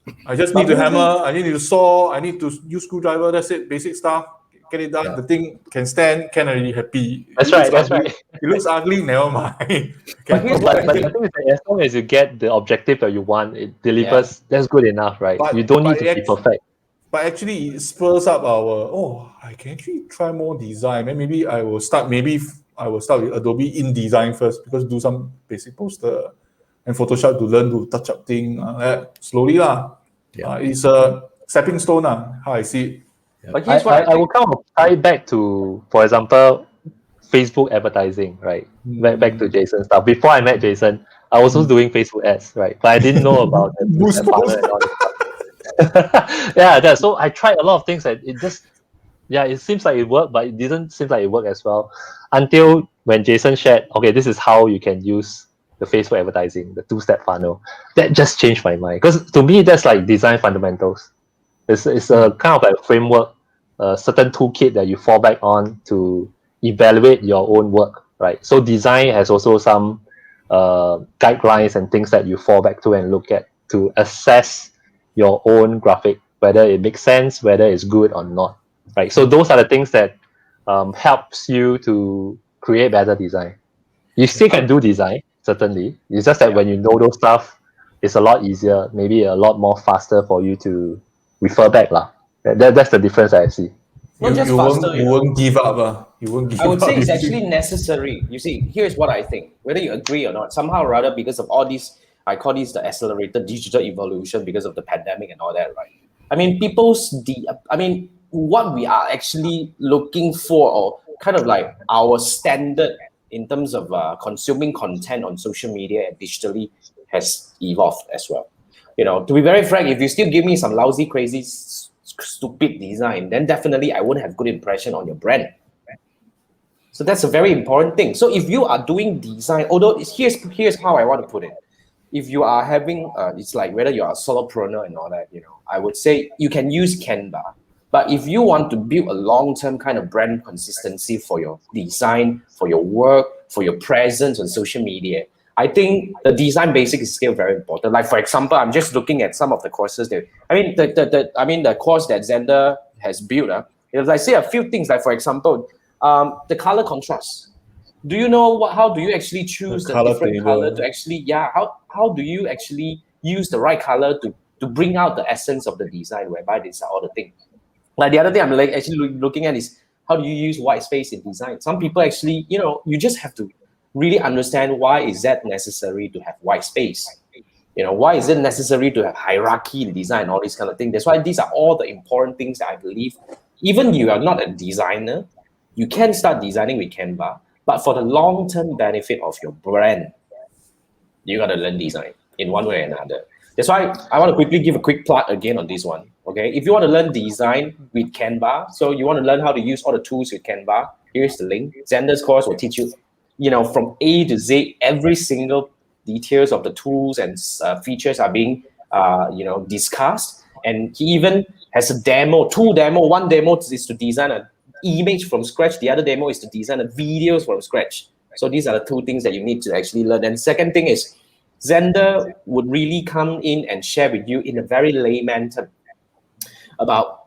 right. I just need to hammer, I need to saw, I need to use screwdriver. That's it. Basic stuff. get it done. The thing can stand, can already happy. That's It looks right. That's ugly. right. It looks ugly. Never mind. But here's what I But think. the thing is that as long as you get the objective that you want, it delivers. That's good enough, right? But- you don't need but to be perfect. But actually, it spurs up I can actually try more design. And maybe I will start with Adobe InDesign first, because do some basic poster and Photoshop to learn to touch up thing slowly lah. Yeah. It's a stepping stone how I see it. But here's what I I think. will kind of tie back to, for example, Facebook advertising, right? Back to Jason's stuff. Before I met Jason, I was also doing Facebook ads, right? But I didn't know about the Boost banner and all that stuff. So I tried a lot of things that it seems like it worked, but it didn't seem like it worked as well until when Jason shared, okay, this is how you can use the Facebook advertising, the two-step funnel. That just changed my mind, because to me that's like design fundamentals. It's a kind of like framework, a certain toolkit that you fall back on to evaluate your own work, right? So design has also some guidelines and things that you fall back to and look at to assess your own graphic, whether it makes sense, whether it's good or not, right? So those are the things that helps you to create better design. You still can do design, certainly. It's just that when you know those stuff, it's a lot easier, maybe a lot more faster for you to refer back lah. That's the difference I see. Not just you faster, won't, you won't give up. You won't give up. I would say it's you actually see. necessary. You see, here's what I think. Whether you agree or not, somehow or other, because of all these, I call these the accelerated digital evolution because of the pandemic and all that, right? I mean, what we are actually looking for, or kind of like our standard in terms of consuming content on social media and digitally, has evolved as well. You know, to be very frank, if you still give me some lousy, crazy, stupid design, then definitely I wouldn't have good impression on your brand. So that's a very important thing. So if you are doing design, although here's how I want to put it. If you are having, it's like whether you are a solopreneur and all that, you know, I would say you can use Canva. But if you want to build a long-term kind of brand consistency for your design, for your work, for your presence on social media, I think the design basic is still very important. Like for example, I'm just looking at some of the courses there. The course that Zander has built. If I say a few things, like for example, the color contrast. Do you know how do you actually choose the color different table. color to actually how do you actually use the right color to bring out the essence of the design, whereby these are all the things. Like the other thing I'm like actually looking at is how do you use white space in design? Some people actually, you know, you just have to really understand why is that necessary to have white space. You know, why is it necessary to have hierarchy in design, all these kind of things. That's why these are all the important things that I believe, even you are not a designer, you can start designing with Canva, but for the long-term benefit of your brand, you got to learn design in one way or another. That's why I want to quickly give a quick plug again on this one. Okay, if you want to learn design with Canva, so you want to learn how to use all the tools with Canva, here's the link. Zander's course will teach you, you know, from A to Z, every single details of the tools and features are being, discussed. And he even has a demo, two demo. One demo is to design an image from scratch. The other demo is to design a videos from scratch. So these are the two things that you need to actually learn. And second thing is, Zander would really come in and share with you in a very layman term about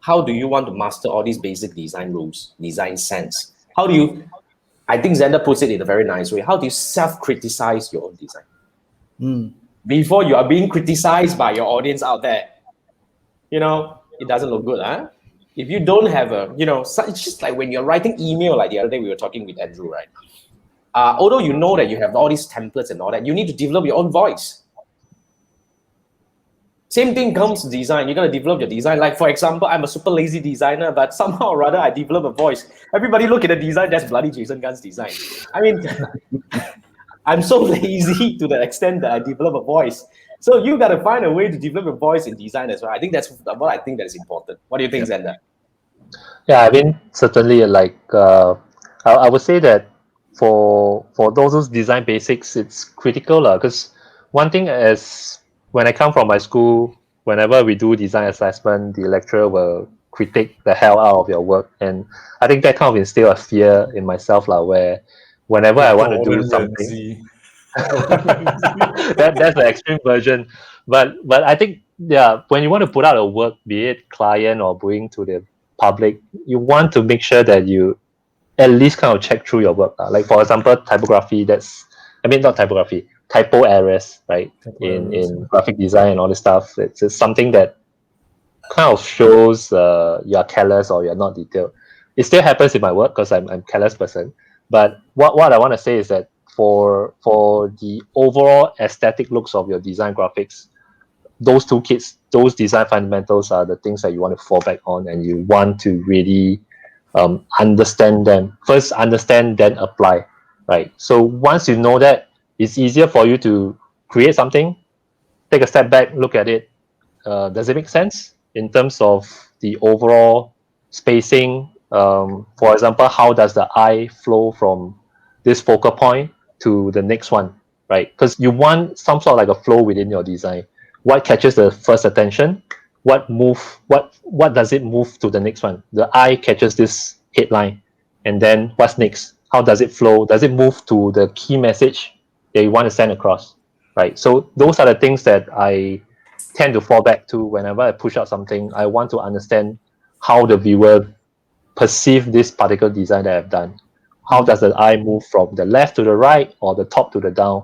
how do you want to master all these basic design rules, design sense. How do you, I think Zander puts it in a very nice way, how do you self-criticize your own design? Before you are being criticized by your audience out there. You know, it doesn't look good, huh? If you don't have a, you know, it's just like when you're writing email, like the other day we were talking with Andrew, right? Although you know that you have all these templates and all that, you need to develop your own voice. Same thing comes to design. You got to develop your design. Like, for example, I'm a super lazy designer, but somehow or other, I develop a voice. Everybody look at the design, that's bloody Jason Gunn's design. I mean, I'm so lazy to the extent that I develop a voice. So you got to find a way to develop a voice in design as well. I think that's what I think that is important. What do you think, Zander? Yeah, I mean, certainly, like, I would say that for those design basics, it's critical, because one thing is, when I come from my school, whenever we do design assessment, the lecturer will critique the hell out of your work. And I think that kind of instill a fear in myself, where whenever I want to do something, that's the extreme version. But I think, yeah, when you want to put out a work, be it client or bring to the public, you want to make sure that you at least kind of check through your work. Like for example, typography, not typography, typo errors, right? In graphic design and all this stuff. It's something that kind of shows you're careless or you're not detailed. It still happens in my work because I'm a careless person. But what I want to say is that for the overall aesthetic looks of your design graphics, those two kits, those design fundamentals are the things that you want to fall back on, and you want to really understand them. First understand, then apply, right? So once you know that, it's easier for you to create something, take a step back, look at it. Does it make sense in terms of the overall spacing? For example, how does the eye flow from this focal point to the next one, right? Because you want some sort of like a flow within your design. What catches the first attention? What does it move to the next one? The eye catches this headline, and then what's next? How does it flow? Does it move to the key message that you want to send across, right? So those are the things that I tend to fall back to whenever I push out something. I want to understand how the viewer perceive this particular design that I've done. How does the eye move from the left to the right or the top to the down?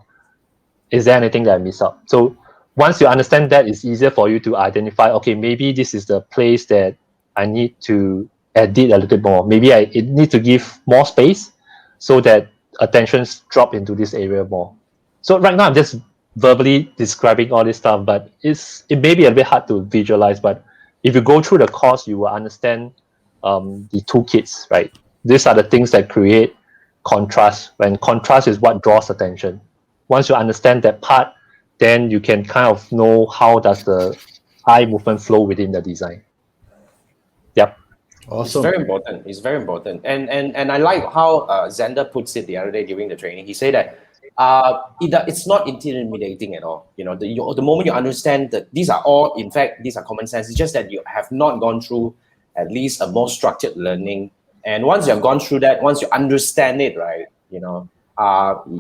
Is there anything that I miss out? So once you understand that, it's easier for you to identify, okay, maybe this is the place that I need to edit a little bit more. Maybe it need to give more space so that attentions drop into this area more. So right now I'm just verbally describing all this stuff, but it may be a bit hard to visualize. But if you go through the course, you will understand the toolkits, right? These are the things that create contrast, when contrast is what draws attention. Once you understand that part, then you can kind of know how does the eye movement flow within the design. Yep. Awesome. It's very important. It's very important. And I like how Zander puts it the other day during the training. He said that it's not intimidating at all. You know, the moment you understand that these are common sense. It's just that you have not gone through at least a more structured learning. And once you have gone through that, once you understand it, right, you know,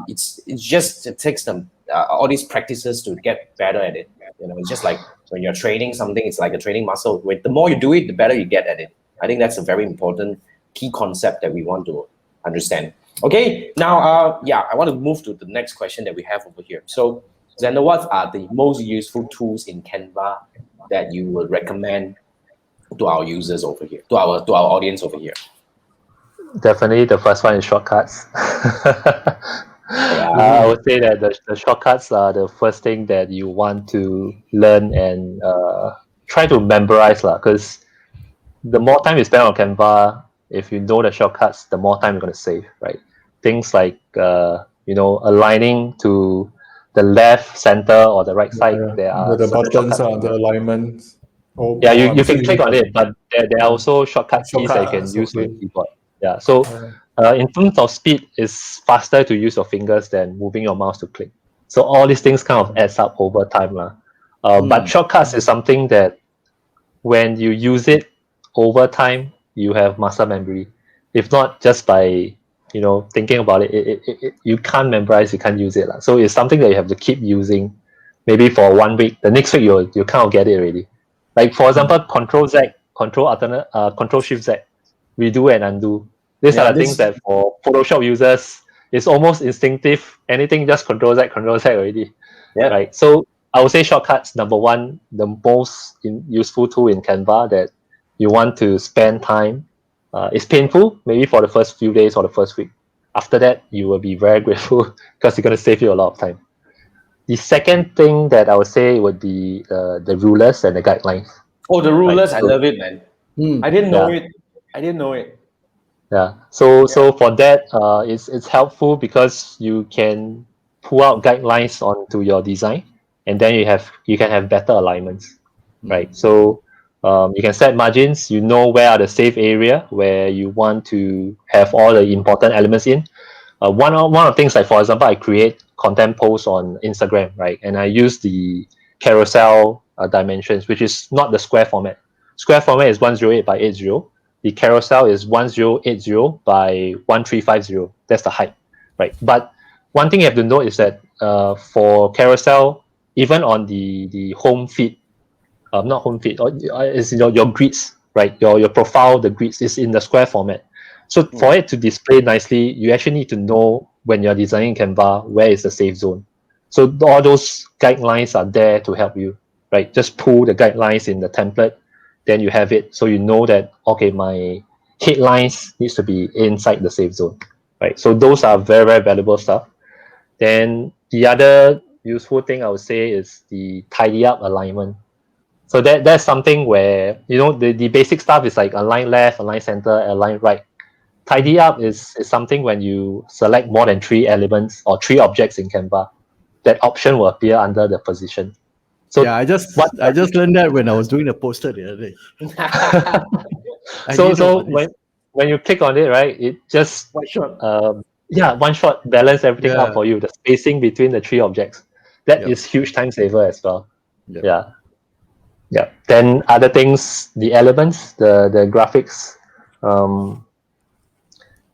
it takes them all these practices to get better at it. You know, it's just like when you're training something, it's like a training muscle. The more you do it, the better you get at it. I think that's a very important key concept that we want to understand. Okay, now, I want to move to the next question that we have over here. So, Zander, what are the most useful tools in Canva that you would recommend to our users over here, to our audience over here? Definitely, the first one is shortcuts. I would say that the shortcuts are the first thing that you want to learn and try to memorize, because the more time you spend on Canva, if you know the shortcuts, the more time you're going to save, right? Things like aligning to the left, center, or the right side. There are the buttons, shortcuts. the alignments. You can click on it, but there are also shortcut keys that you can use on the keyboard. Yeah, so in terms of speed, it's faster to use your fingers than moving your mouse to click. So all these things kind of adds up over time. But shortcuts is something that when you use it over time, you have muscle memory. If not, just by thinking about it, you can't memorize, you can't use it. So it's something that you have to keep using, maybe for 1 week. The next week you kind of get it already. Like for example, Control Shift Z, redo and undo. These are the things that for Photoshop users, it's almost instinctive. Anything just Control Z already. Yeah. Right. So I would say shortcuts, number one, the most useful tool in Canva that you want to spend time. It's painful, maybe for the first few days or the first week. After that, you will be very grateful because it's going to save you a lot of time. The second thing that I would say would be the rulers and the guidelines. Oh, the rulers! Right. I love it, man. I didn't know it. Yeah. So for that, it's helpful because you can pull out guidelines onto your design, and then you can have better alignments, right? So you can set margins. You know where are the safe area where you want to have all the important elements in. One of the things, like for example, I create content posts on Instagram, right? And I use the carousel dimensions, which is not the square format. Square format is 108 by 80. The carousel is 1080 by 1350. That's the height, right? But one thing you have to note is that for carousel, even on the home feed, not home feed, or is your grids, right? Your profile, the grids is in the square format. So for it to display nicely, you actually need to know when you're designing Canva, where is the safe zone. So all those guidelines are there to help you, right? Just pull the guidelines in the template, then you have it. So you know that, okay, my headlines needs to be inside the safe zone, right? So those are very, very valuable stuff. Then the other useful thing I would say is the tidy up alignment. So that's something where, the basic stuff is like align left, align center, align right. Tidy up is something when you select more than 3 elements or 3 objects in Canva, that option will appear under the position. So yeah, I just learned that when I was doing the poster the other day. I didn't know so about this. when you click on it, right, it just One shot. one shot balance everything out Yeah. for you. The spacing between the 3 objects, that Yep. is huge time saver as well. Yep. Yeah. Then other things, the elements, the graphics,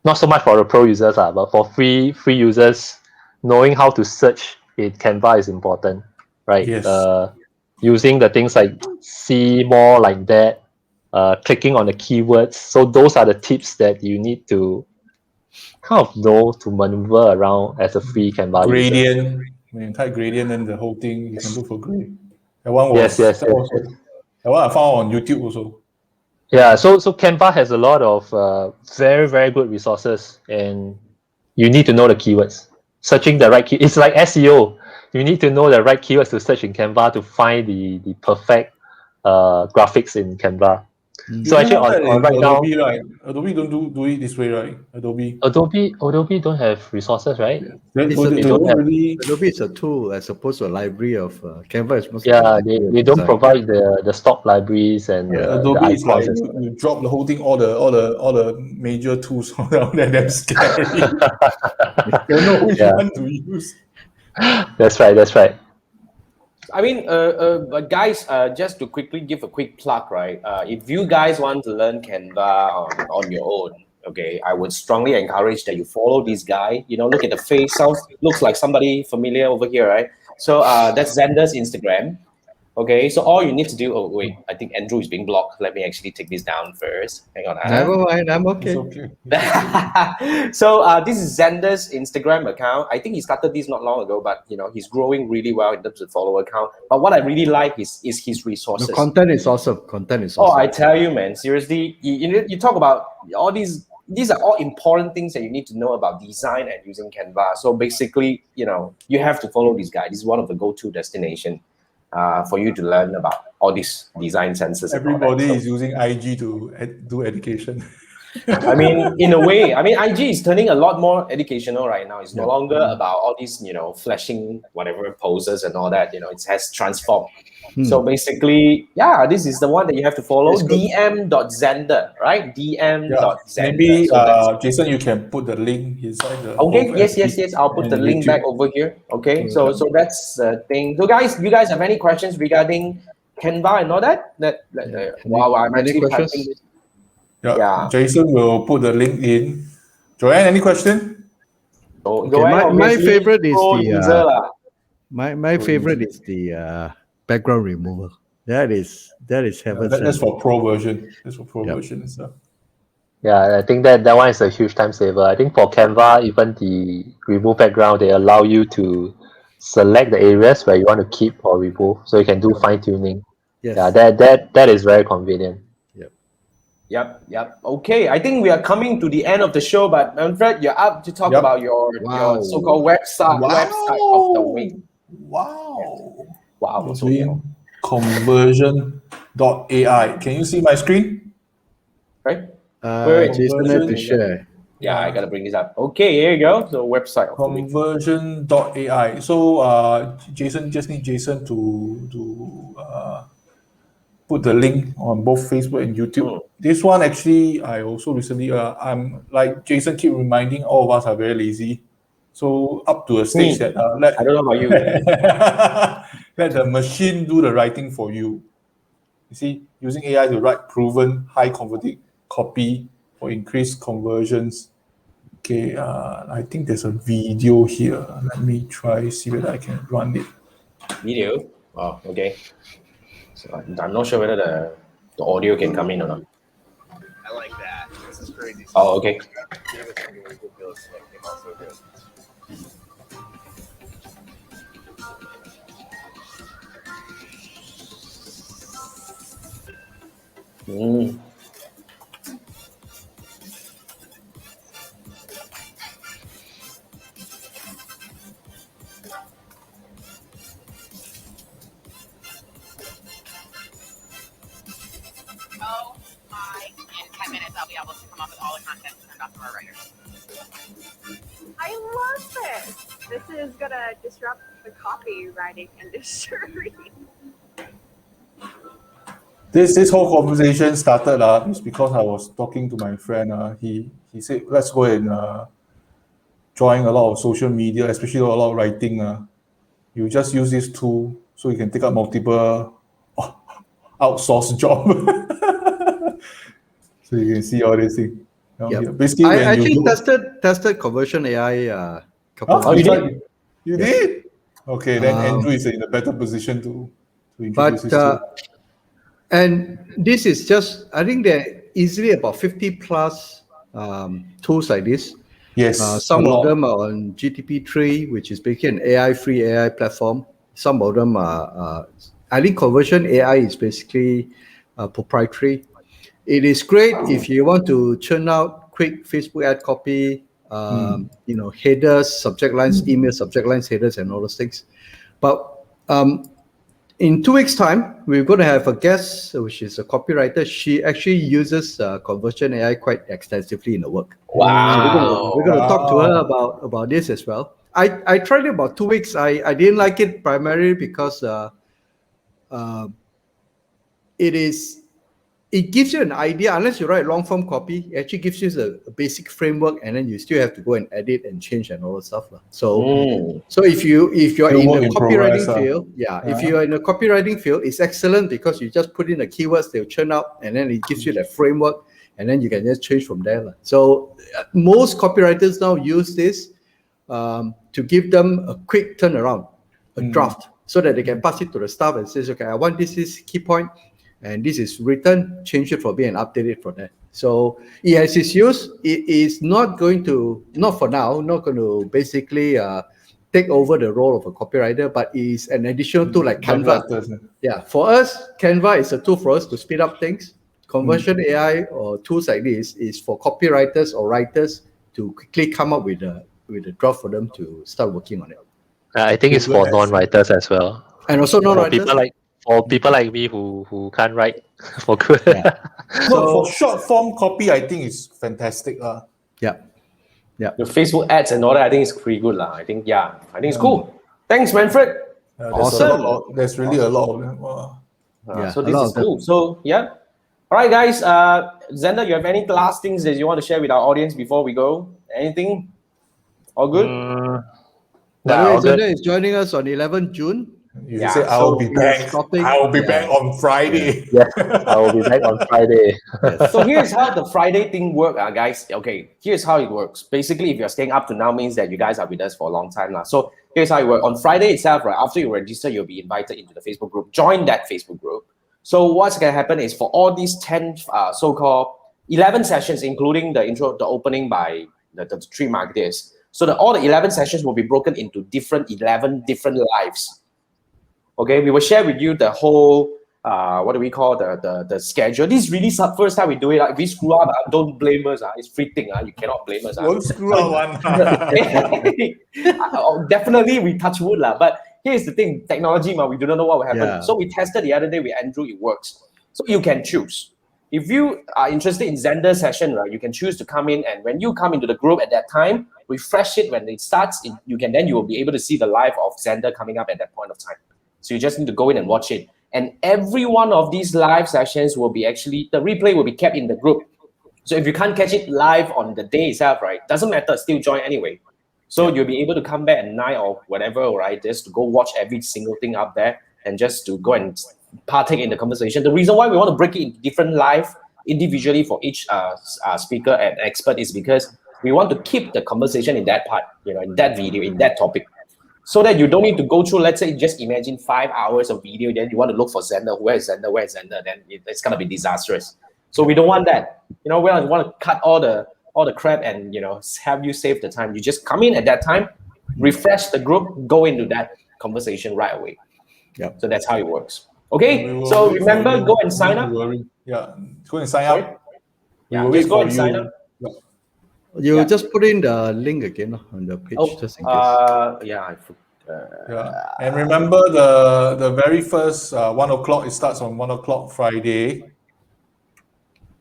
not so much for the pro users, but for free users, knowing how to search in Canva is important, right? Yes. Using the things like see more like that, clicking on the keywords. So those are the tips that you need to kind of know to maneuver around as a free Canva user. Gradient. When you type gradient, then the whole thing you can look for gradient. That one Yes. that one I found on YouTube also. Yeah, so Canva has a lot of very, very good resources, and you need to know the keywords. Searching the right key, it's like SEO. You need to know the right keywords to search in Canva to find the perfect graphics in Canva. Mm. So You actually, do that on in right now, Adobe, right? Adobe don't do it this way, right? Adobe. Adobe don't have resources, right? They It's a don't don't have. really. Adobe is a tool as opposed to a library of Canva is mostly a Yeah, library of they don't design. provide the stock libraries and Yeah. the Adobe is like icons and stuff. you drop the whole thing, all the major tools around there. Damn scary. Don't know which Yeah. one to use. That's right. I mean, but guys, just to quickly give a quick plug, right? If you guys want to learn Canva on your own, okay, I would strongly encourage that you follow this guy. Look at the face, looks like somebody familiar over here, right? So that's Zander's Instagram. Okay, so all you need to do. Oh wait, I think Andrew is being blocked. Let me actually take this down first. Hang on. Never mind, I'm It's okay. okay. So this is Zander's Instagram account. I think he started this not long ago, but he's growing really well in terms of follower count. But what I really like is his The resources. content is awesome. Content is Oh, awesome. I tell you, man, seriously, you talk about all these are all important things that you need to know about design and using Canva. So basically, you have to follow this guy. This is one of the go-to destination for you to learn about all these design senses. and all that. Everybody So, is using IG to do education. I mean, in a way, IG is turning a lot more educational right now. It's no longer about all these, flashing whatever poses and all that. It has transformed. So basically, this is the one that you have to follow. It's good. dm.zander, right? dm.zander. Maybe So that's Jason, you can put the link inside the. okay. both Yes. FB I'll put the and link YouTube. back over here. Okay. So that's the thing. So guys, you guys have any questions regarding Canva and all that? Wow, I'm Any actually questions? typing this. Yeah. Yeah. Jason will put the link in. Joanne, any question? So Okay, Joanne, my obviously, favorite is pro the user lah. my favorite is the background removal. That is heaven That's sent. for pro version. That's for pro Yep. version and stuff. Yeah, I think that one is a huge time saver. I think for Canva, even the remove background, they allow you to select the areas where you want to keep or remove, so you can do fine tuning. Yes. Yeah, that is very convenient. Yep. Okay, I think we are coming to the end of the show, but Manfred, you're up to talk Yep. about your so-called website of the week. Wow. Wow, We're so doing conversion.ai. Can you see my screen? right? Wait. Jason had to share. Yeah, I gotta bring this up. Okay, here you go. So website of the week. Conversion.ai. So Jason just need Jason to put the link on both Facebook and YouTube. This one actually, I also recently, I'm like Jason keep reminding all of us are very lazy. So up to a stage that I don't know about you. let the machine do the writing for you. You see, using AI to write proven high converting copy for increased conversions. Okay, I think there's a video here. Let me try see whether I can run it. Video. Oh, okay. So I'm not sure whether the audio can come in or not. Oh, okay. Mm. Oh my, in 10 minutes I'll be able to come up with all the content turned off from our writers. I love this. This is gonna disrupt the copywriting industry. This whole conversation started is because I was talking to my friend. He said let's go and join a lot of social media, especially a lot of writing. You just use this tool so you can take up multiple outsourced job. So you can see all these things. Yeah. Basically, I when actually you tested conversion AI couple of oh, weeks you ago. did? You did? Okay, then Andrew is in a better position to introduce his tool. And this is just, I think there are easily about 50 plus tools like this. Yes, Some a of lot. them are on GTP3, which is basically an AI-free AI platform. Some of them are, I think conversion AI is basically proprietary. It is great if you want to churn out quick Facebook ad copy, headers, subject lines, email subject lines, headers, and all those things. But in 2 weeks' time, we're going to have a guest, which is a copywriter. She actually uses conversion AI quite extensively in the work. Wow. So we're going to talk to her about this as well. I tried it about 2 weeks. I didn't like it primarily because it gives you an idea. Unless you write long form copy, it actually gives you a basic framework, and then you still have to go and edit and change and all that stuff. So if you're in the copywriting field, if you're in the copywriting field, it's excellent because you just put in the keywords, they'll churn out, and then it gives you the framework, and then you can just change from there. So most copywriters now use this to give them a quick turnaround, a draft, so that they can pass it to the staff and says, okay, I want this key point, and this is written, change it for me and update it from there. So it has its use. It is not going to, not for now, not going to basically take over the role of a copywriter, but is an additional tool like Canva. Yeah, for us, Canva is a tool for us to speed up things. Conversion AI or tools like this is for copywriters or writers to quickly come up with a draft for them to start working on it. I think it's for non-writers as well. And also non-writers. For people like me who can't write for good. Yeah. So for short form copy, I think it's fantastic. Yeah. The Facebook ads and all that, I think it's pretty good. I think it's cool. Thanks, Manfred. Awesome. There's really a lot of them. Wow. So this is cool. So yeah. All right, guys. Zander, you have any last things that you want to share with our audience before we go? Anything? All good? By the way, Zander is joining us on 11th June. You say I will be back. I will be back on Friday. Yeah, I will be back on Friday. So here's how the Friday thing works, guys. Okay, here's how it works. Basically, if you're staying up to now, means that you guys are with us for a long time now. So here's how it works. On Friday itself, right after you register, you'll be invited into the Facebook group. Join that Facebook group. So what's going to happen is for all these 10 so-called 11 sessions, including the intro, the opening by the 3 marketeers. So all the 11 sessions will be broken into 11 different lives. Okay, we will share with you the whole, what do we call the schedule. This is really first time we do it. If we screw up, don't blame us. It's free thing. You cannot blame us. Don't screw up one. Definitely, we touch wood. But here's the thing, technology, we do not know what will happen. Yeah. So we tested the other day with Andrew, it works. So you can choose. If you are interested in Zander's session, right, you can choose to come in, and when you come into the group at that time, refresh it when it starts, you will be able to see the live of Zander coming up at that point of time. So you just need to go in and watch it. And every one of these live sessions will be the replay will be kept in the group. So if you can't catch it live on the day itself, right, doesn't matter, still join anyway. So you'll be able to come back at 9 or whatever, right, just to go watch every single thing up there and just to go and partake in the conversation. The reason why we want to break it into different live individually for each speaker and expert is because we want to keep the conversation in that part, in that video, in that topic. So that you don't need to go through, let's say, just imagine 5 hours of video, then you want to look for Zander, where is Zander, then it's going to be disastrous. So we don't want that. We don't want to cut all the crap and have you save the time. You just come in at that time, refresh the group, go into that conversation right away. Yeah. So that's how it works. Okay. So remember, go and sign up. Yeah, go and sign Sorry? up. Yeah, We'll just wait go for and you. sign up. You Yeah. just put in the link again on the page, just in case. Yeah. Yeah, and remember the very first 1 o'clock. It starts on 1 o'clock Friday,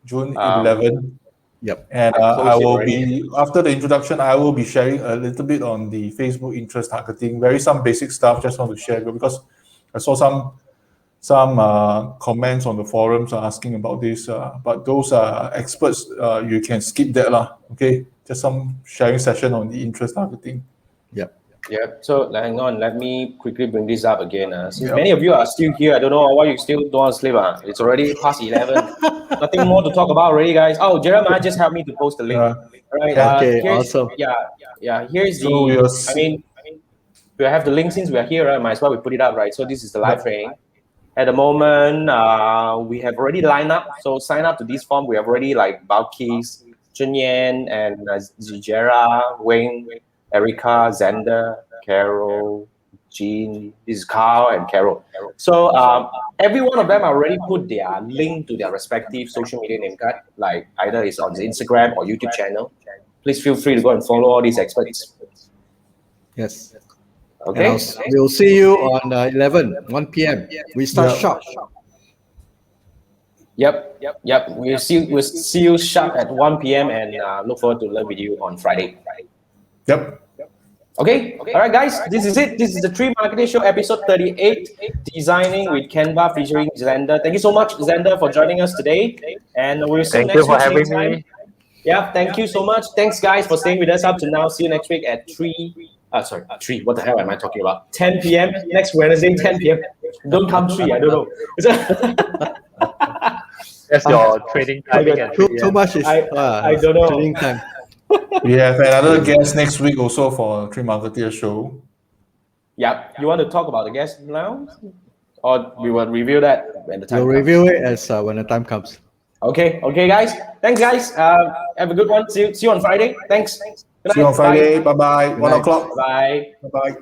June 11. Yep. And I closed I it will already. be, after the introduction, I will be sharing a little bit on the Facebook interest targeting. Some basic stuff. Just want to share because I saw some comments on the forums asking about this. But those are experts. You can skip that lah. Okay, just some sharing session on the interest targeting. Yep. Yeah. So hang on, let me quickly bring this up again. Since Yep. many of you are still here, I don't know why you still don't want to sleep. It's already past 11. Nothing more to talk about already, guys. Oh, Jeremiah just helped me to post the link. Yeah. All right. Okay, Here's, awesome. Yeah. Here's So we are we have the link since we are here, right? Might as well we put it up, right? So this is the live Yep. training. At the moment, we have already lined up. So sign up to this form. We have already like Balkis, Junyan, and Zijera, Wayne, Erica, Zander, Carol, Jean. This is Carl and Carol. So every one of them already put their link to their respective social media name card, like either it's on the Instagram or YouTube channel. Please feel free to go and follow all these experts. Yes. Okay. And we'll see you on 1 p.m. We start sharp. Yep. We'll see you sharp at 1 p.m. and look forward to learn with you on Friday. Yep. Okay. All right, guys. This is it. This is the 3 Marketeers Show, episode 38, Designing with Canva featuring Zander. Thank you so much, Zander, for joining us today. And we'll see you Thank next you for week. having Same time. me. Yeah, thank you so much. Thanks, guys, for staying with us up to now. See you next week at 3. Sorry, what the hell am I talking about? 10 p.m. next Wednesday, 10 p.m. Don't come 3, I don't know. That's your trading timing at 3 Too much is I don't know. training time. We have another guest next week also for 3 Marketeers Show. Yep. You want to talk about the guest now? Or we will review that when the time We'll comes? review it as when the time comes. Okay, guys. Thanks, guys. Have a good one. See you on Friday. Thanks. Good See you night. on Friday. Bye-bye. 1 night. o'clock. Bye. Bye-bye.